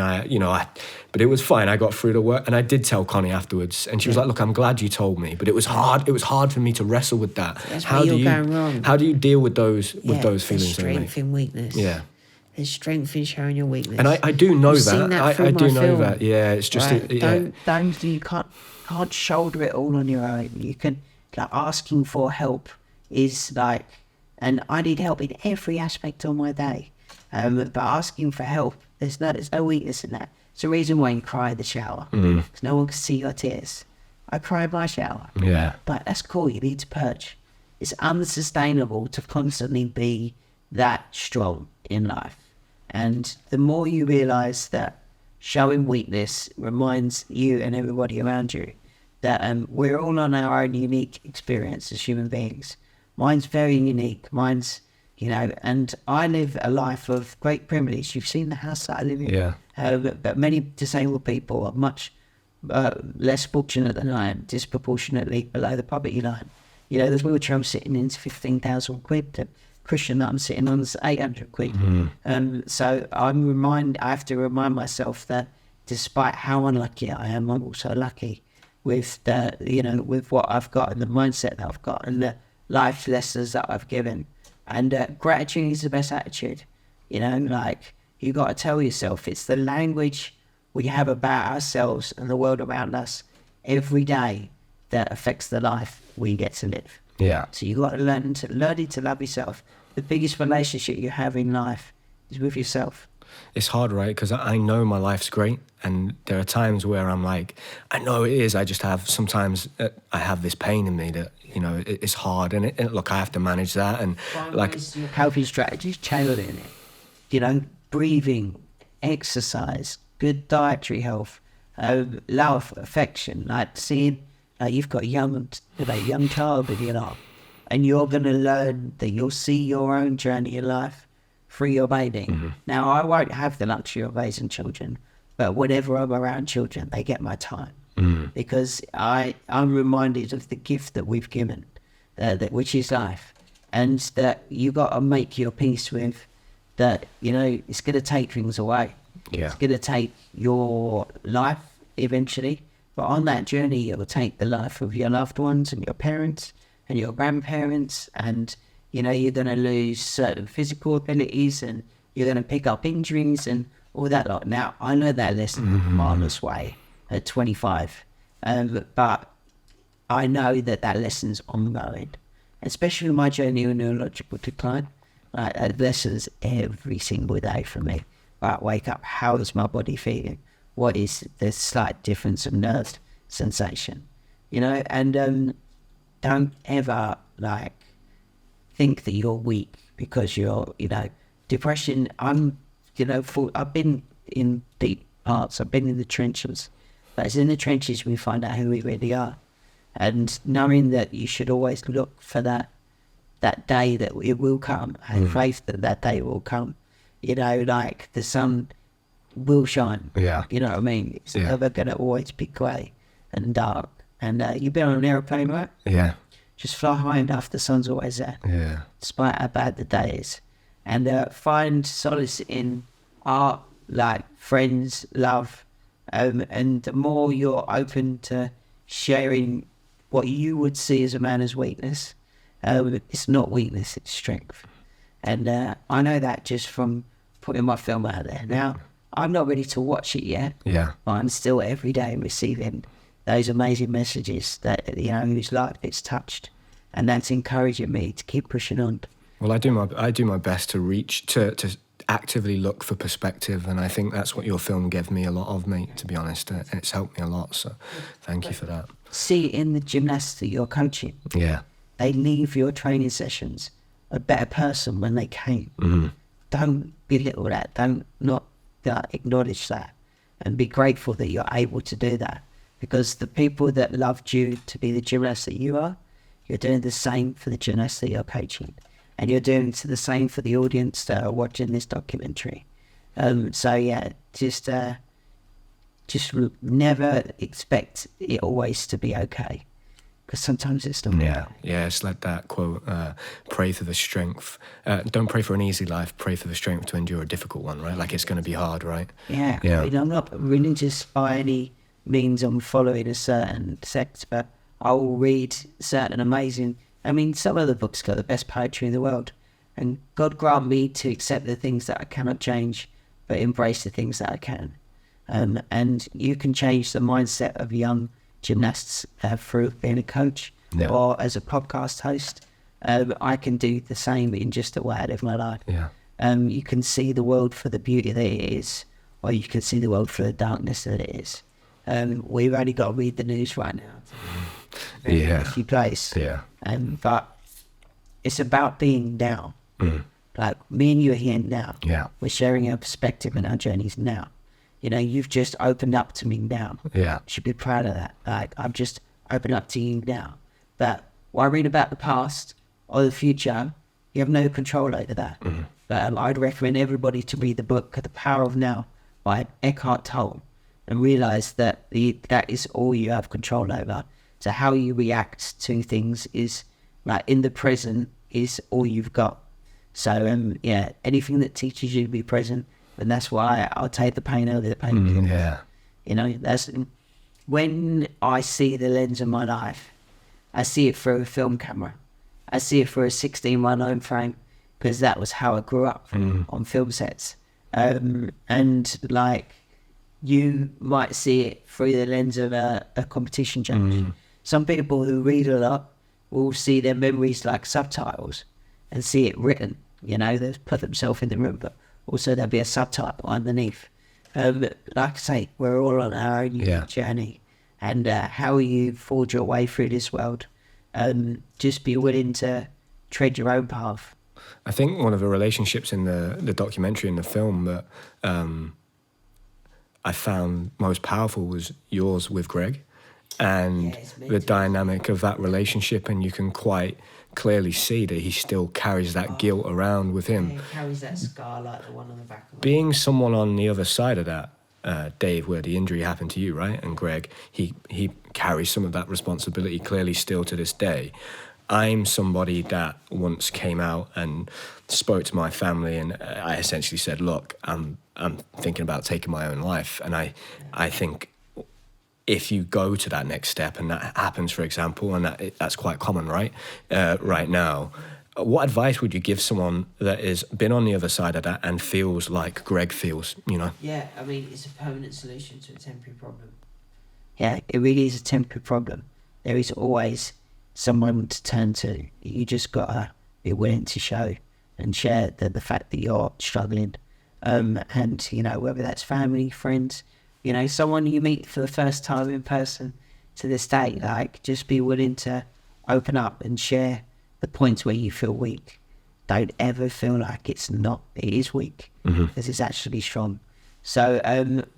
but it was fine. I got through the work, and I did tell Connie afterwards, and she was like, "Look, I'm glad you told me," but it was hard. It was hard for me to wrestle with that. That's where you're going wrong. How do you deal with those feelings? There's strength in weakness. There's strength in showing your weakness. And I do know that. I do know film. that. Yeah, it's just you can't shoulder it all on your own. You can, like, asking for help is like, and I need help in every aspect of my day. But asking for help, there's no weakness in that. It's the reason why you cry in the shower. Because no one can see your tears. I cry in my shower. But that's cool. You need to purge. It's unsustainable to constantly be that strong in life. And the more you realise that showing weakness reminds you and everybody around you that we're all on our own unique experience as human beings. Mine's very unique. Mine's, and I live a life of great privilege. You've seen the house that I live in. But many disabled people are much less fortunate than I am, disproportionately below the poverty line. There's wheelchair I'm sitting in is 15,000 quid. The cushion that I'm sitting on is 800 quid. So I have to remind myself that despite how unlucky I am, I'm also lucky with with what I've got and the mindset that I've got and the life lessons that I've given. And gratitude is the best attitude. You got to tell yourself it's the language we have about ourselves and the world around us every day that affects the life we get to live. So you got to learn to love yourself. The biggest relationship you have in life is with yourself. It's hard, right? Because I know my life's great, and there are times where I'm like, I know it is. I just have sometimes I have this pain in me that it's hard, and look, I have to manage that. And healthy strategies, tailoring it. Breathing, exercise, good dietary health, love, affection, like seeing. You've got a young child in your life, and you're going to learn that you'll see your own journey in life through your baby. Now, I won't have the luxury of raising children, but whenever I'm around children, they get my time because I'm reminded of the gift that we've given, which is life, and that you got to make your peace with that. It's going to take things away. It's going to take your life eventually. But on that journey, it will take the life of your loved ones and your parents and your grandparents. And, you're going to lose certain physical abilities and you're going to pick up injuries and all that lot. Now, I know that lesson the marvellous way at 25. But I know that lesson's ongoing, especially my journey of neurological decline. Lessons every single day for me. I wake up, how is my body feeling? What is the slight difference of nerve sensation? you know, and don't ever like think that you're weak because you're, you know, depression. I've been in deep parts. I've been in the trenches. But it's in the trenches we find out who we really are. And knowing that you should always look for that day that it will come, and faith that day will come. You know, like the sun will shine. Yeah. You know what I mean? It's never going to always be grey and dark. And you've been on an aeroplane, right? Yeah. Just fly high enough, the sun's always there. Yeah. Despite how bad the day is. And find solace in art, like friends, love. And the more you're open to sharing what you would see as a man as weakness, it's not weakness, it's strength. And I know that just from putting my film out there. Now, I'm not ready to watch it yet. Yeah. But I'm still every day receiving those amazing messages that, you know, whose life it's touched. And that's encouraging me to keep pushing on. Well, I do my best to reach, to actively look for perspective, and I think that's what your film gave me a lot of, mate, to be honest. It's helped me a lot, so thank you for that. See in the gymnasts that you're coaching. Yeah. They leave your training sessions a better person when they came. Mm-hmm. Don't belittle that. Don't not acknowledge that, and be grateful that you're able to do that. Because the people that loved you to be the gymnast that you are, you're doing the same for the gymnasts that you're coaching, and you're doing the same for the audience that are watching this documentary. So yeah, just never expect it always to be okay, because sometimes it's not. Yeah, it's like that quote, pray for the strength, don't pray for an easy life, pray for the strength to endure a difficult one, right? Like it's going to be hard, right? Yeah. I mean, I'm not religious by any means. I'm following a certain sect, but I will read certain amazing, I mean, some of the books got the best poetry in the world, and God grant me to accept the things that I cannot change, but embrace the things that I can. And you can change the mindset of young gymnasts through being a coach or as a podcast host. I can do the same in just the way I live my life. Yeah. You can see the world for the beauty that it is, or you can see the world for the darkness that it is. We've only got to read the news right now. Yeah. A few places. Yeah. But it's about being now. Mm. Like me and you are here now. Yeah. We're sharing our perspective and our journeys now. You know, you've just opened up to me now. Yeah. You should be proud of that. Like, I've just opened up to you now. But worrying about the past or the future, you have no control over that. Mm-hmm. But I'd recommend everybody to read the book The Power of Now by Eckhart Tolle, and realise that that is all you have control over. So how you react to things is, like, in the present is all you've got. So, yeah, anything that teaches you to be present, and that's why I'll take the pain over the pain. Yeah. You know, that's when I see the lens of my life, I see it through a film camera. I see it through a 16:1 frame, because that was how I grew up on film sets. And like, you might see it through the lens of a competition judge. Some people who read a lot will see their memories like subtitles and see it written. You know, they put themselves in the room, but also there'll be a subtitle underneath. Like I say, we're all on our own unique journey. And how you forge your way through this world, just be willing to tread your own path. I think one of the relationships in the documentary and the film that I found most powerful was yours with Greg, and the dynamic of that relationship, and you can quite clearly see that he still carries that guilt around with him. He carries that scar like the one on the back of Being someone on the other side of that, Dave, where the injury happened to you, right? And Greg, he carries some of that responsibility clearly still to this day. I'm somebody that once came out and spoke to my family, and I essentially said, look, I'm thinking about taking my own life. And I think if you go to that next step, and that happens, for example, and that's quite common, right? Right now, what advice would you give someone that has been on the other side of that and feels like Greg feels, you know? Yeah, I mean, it's a permanent solution to a temporary problem. Yeah, it really is a temporary problem. There is always someone to turn to. You just gotta be willing to show and share the fact that you're struggling. And, you know, whether that's family, friends, you know, someone you meet for the first time in person, to this day. Like, just be willing to open up and share the points where you feel weak. Don't ever feel like it is weak, because it's actually strong. So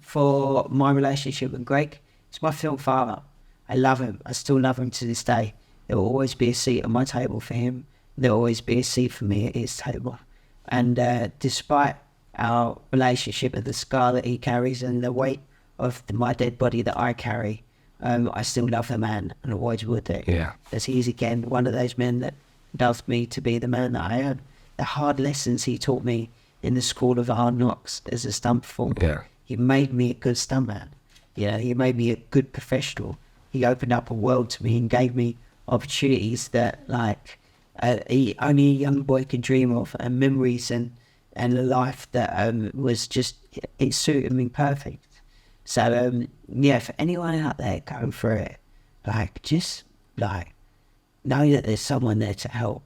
for my relationship with Greg, it's my film father. I love him. I still love him to this day. There will always be a seat at my table for him. There will always be a seat for me at his table. And despite our relationship and the scar that he carries and the weight of my dead body that I carry, I still love the man, and always would do. Yeah. As he's, again, one of those men that loved me to be the man that I am. The hard lessons he taught me in the school of hard knocks as a stunt performer. Yeah. He made me a good stuntman. He made me a good professional. He opened up a world to me and gave me opportunities that, like, only a young boy could dream of, and memories and a life that was just, it suited me perfect. So, for anyone out there going through it, like, just, like, know that there's someone there to help,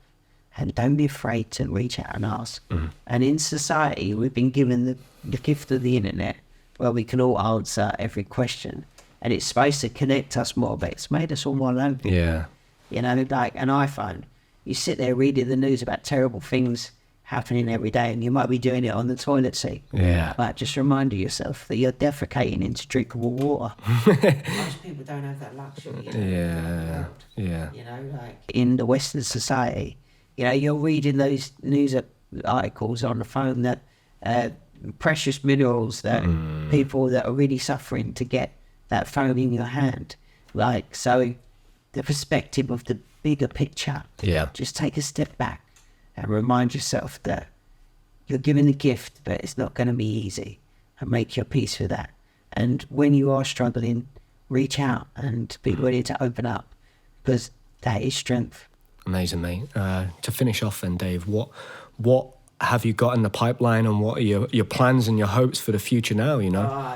and don't be afraid to reach out and ask. And in society, we've been given the gift of the internet, where we can all answer every question, and it's supposed to connect us more, but it's made us all more lonely. Yeah. Like an iPhone, you sit there reading the news about terrible things happening every day, and you might be doing it on the toilet seat. Yeah. But just remind yourself that you're defecating into drinkable water. Most people don't have that luxury. Yeah. Like in the Western society, you're reading those news articles on the phone that precious minerals that people that are really suffering to get that phone in your hand. Like, so the perspective of the bigger picture. Yeah. Just take a step back and remind yourself that you're given a gift, but it's not going to be easy, and make your peace with that. And when you are struggling, reach out and be ready to open up, because that is strength. Amazing, mate. To finish off then, Dave, what have you got in the pipeline, and what are your plans and your hopes for the future now,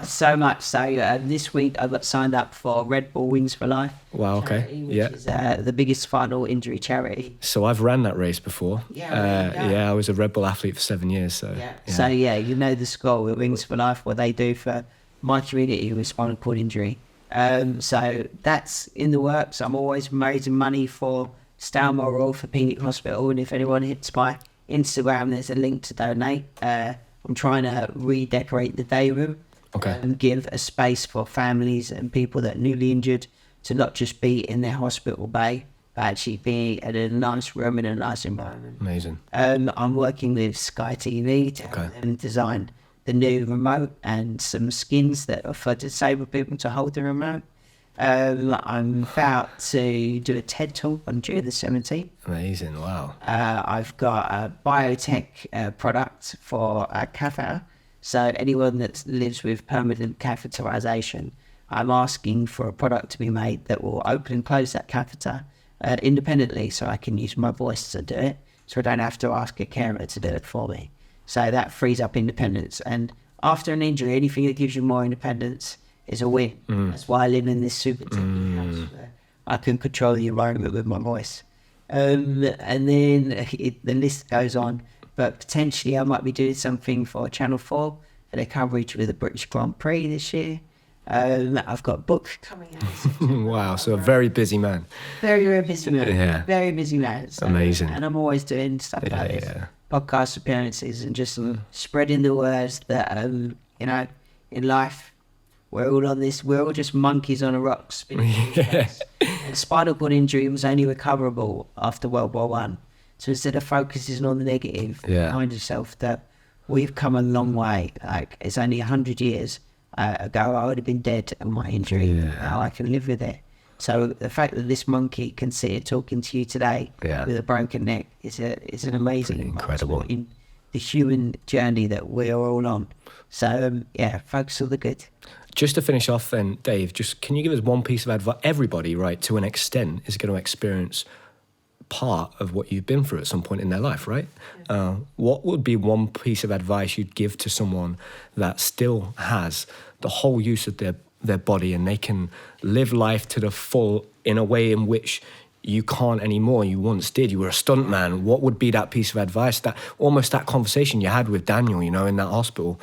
So much so. This week I got signed up for Red Bull Wings for Life. Wow, okay. Charity, which is the biggest spinal injury charity. So I've ran that race before. Yeah, I was a Red Bull athlete for 7 years. So So the score with Wings for Life, what they do for my community with spinal cord injury. So that's in the works. I'm always raising money for Stalmore Orthopedic Hospital, and if anyone hits my Instagram, there's a link to donate. I'm trying to redecorate the day room. Okay. And give a space for families and people that are newly injured to not just be in their hospital bay, but actually be in a nice room in a nice environment. Amazing. I'm working with Sky TV to help them design the new remote and some skins that are for disabled people to hold the remote. I'm about to do a TED talk on June the 17th. Amazing, wow. I've got a biotech product for a catheter. So anyone that lives with permanent catheterization, I'm asking for a product to be made that will open and close that catheter independently, so I can use my voice to do it, so I don't have to ask a carer to do it for me. So that frees up independence. And after an injury, anything that gives you more independence is a win. That's why I live in this super techy house where I can control the environment with my voice. And then the list goes on. But potentially I might be doing something for Channel 4 for their coverage with the British Grand Prix this year. I've got a book coming out. Wow, so a very busy man. Very, very busy man. Yeah. Very busy man. So, amazing. And I'm always doing stuff like this. Podcast appearances and just spreading the words that, in life, we're all just monkeys on a rock spinning. And spinal cord injury was only recoverable after World War One. So instead of focusing on the negative, remind yourself that we've come a long way. Like, it's only 100 years ago I would have been dead of my injury. Now I can live with it. So the fact that this monkey can sit here talking to you today with a broken neck is an amazing, incredible in the human journey that we are all on. So focus on the good. Just to finish off then, Dave, can you give us one piece of advice? Everybody, right, to an extent, is going to experience part of what you've been through at some point in their life, right? What would be one piece of advice you'd give to someone that still has the whole use of their body, and they can live life to the full in a way in which you can't anymore? You once did. You were a stuntman. What would be that piece of advice, that conversation you had with Daniel, in that hospital?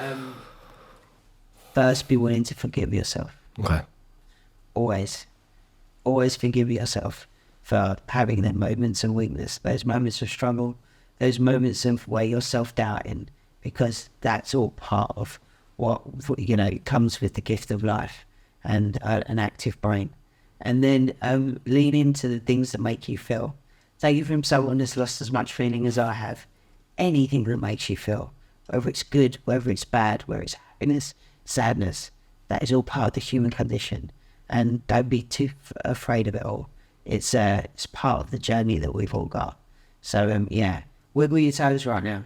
First, be willing to forgive yourself. Okay. Always. always forgive yourself for having them moments of weakness, those moments of struggle, those moments of where you're self-doubting, because that's all part of what comes with the gift of life and an active brain. And then lean into the things that make you feel. Take it from someone that's lost as much feeling as I have. Anything that makes you feel, whether it's good, whether it's bad, whether it's happiness, sadness, that is all part of the human condition. And don't be too afraid of it all. It's part of the journey that we've all got. So wiggle your toes right now.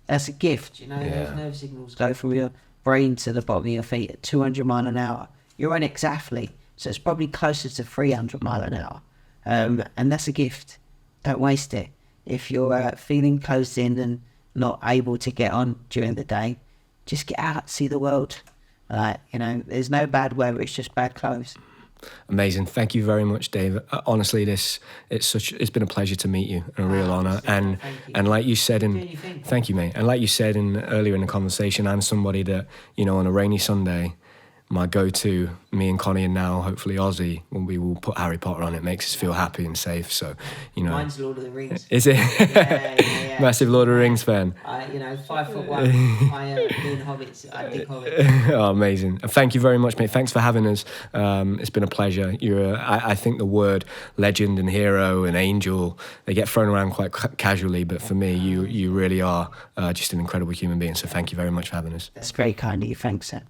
That's a gift. Those nerve signals go from your brain to the bottom of your feet at 200 miles an hour. You're an ex-athlete, so it's probably closer to 300 miles an hour. And that's a gift. Don't waste it. If you're feeling closed in and not able to get on during the day, just get out, see the world. There's no bad weather, it's just bad clothes. Amazing. Thank you very much, Dave. Honestly, it's been a pleasure to meet you, a real honour. And like you said thank you, mate. And like you said earlier in the conversation, I'm somebody that, on a rainy Sunday, my go-to, me and Connie and now hopefully Ozzy, when we will put Harry Potter on, it makes us feel happy and safe. So, Mine's Lord of the Rings. Is it? Yeah. Massive Lord of the Rings fan. 5'1". Me and Hobbits. I dig Hobbits. Oh, amazing. Thank you very much, mate. Thanks for having us. It's been a pleasure. I think the word legend and hero and angel, they get thrown around quite casually, but for me, you really are just an incredible human being. So thank you very much for having us. That's very kind of you. Thanks, sir.